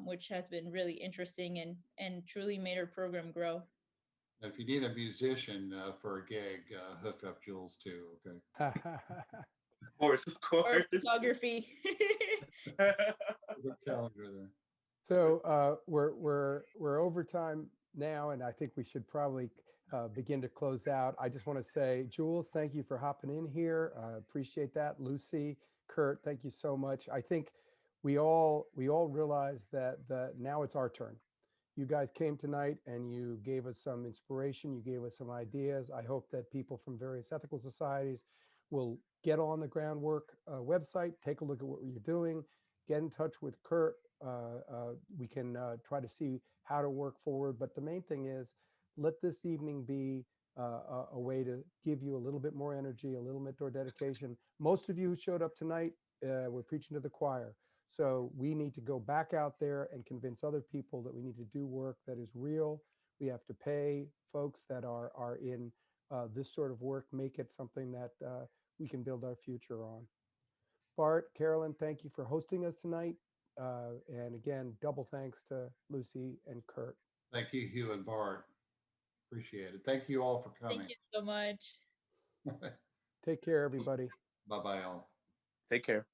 which has been really interesting and truly made our program grow. If you need a musician for a gig, hook up Jules too. Okay. Of course, of Or course. photography. Good calendar there. So we're over time now, and I think we should probably begin to close out. I just want to say, Jules, thank you for hopping in here. Appreciate that. Lucy, Curt, thank you so much. I think we all realize that now it's our turn, you guys came tonight and you gave us some inspiration. You gave us some ideas. I hope that people from various ethical societies will get on the Groundwork website, take a look at what you're doing, get in touch with Curt. We can try to see how to work forward. But the main thing is, let this evening be a way to give you a little bit more energy, a little bit more dedication. Most of you who showed up tonight were preaching to the choir. So we need to go back out there and convince other people that we need to do work that is real. We have to pay folks that are in this sort of work, make it something that we can build our future on. Bart, Carolyn, thank you for hosting us tonight. And again, double thanks to Lucy and Curt. Thank you, Hugh and Bart. Appreciate it. Thank you all for coming. Thank you so much. Take care, everybody. Bye-bye all. Take care.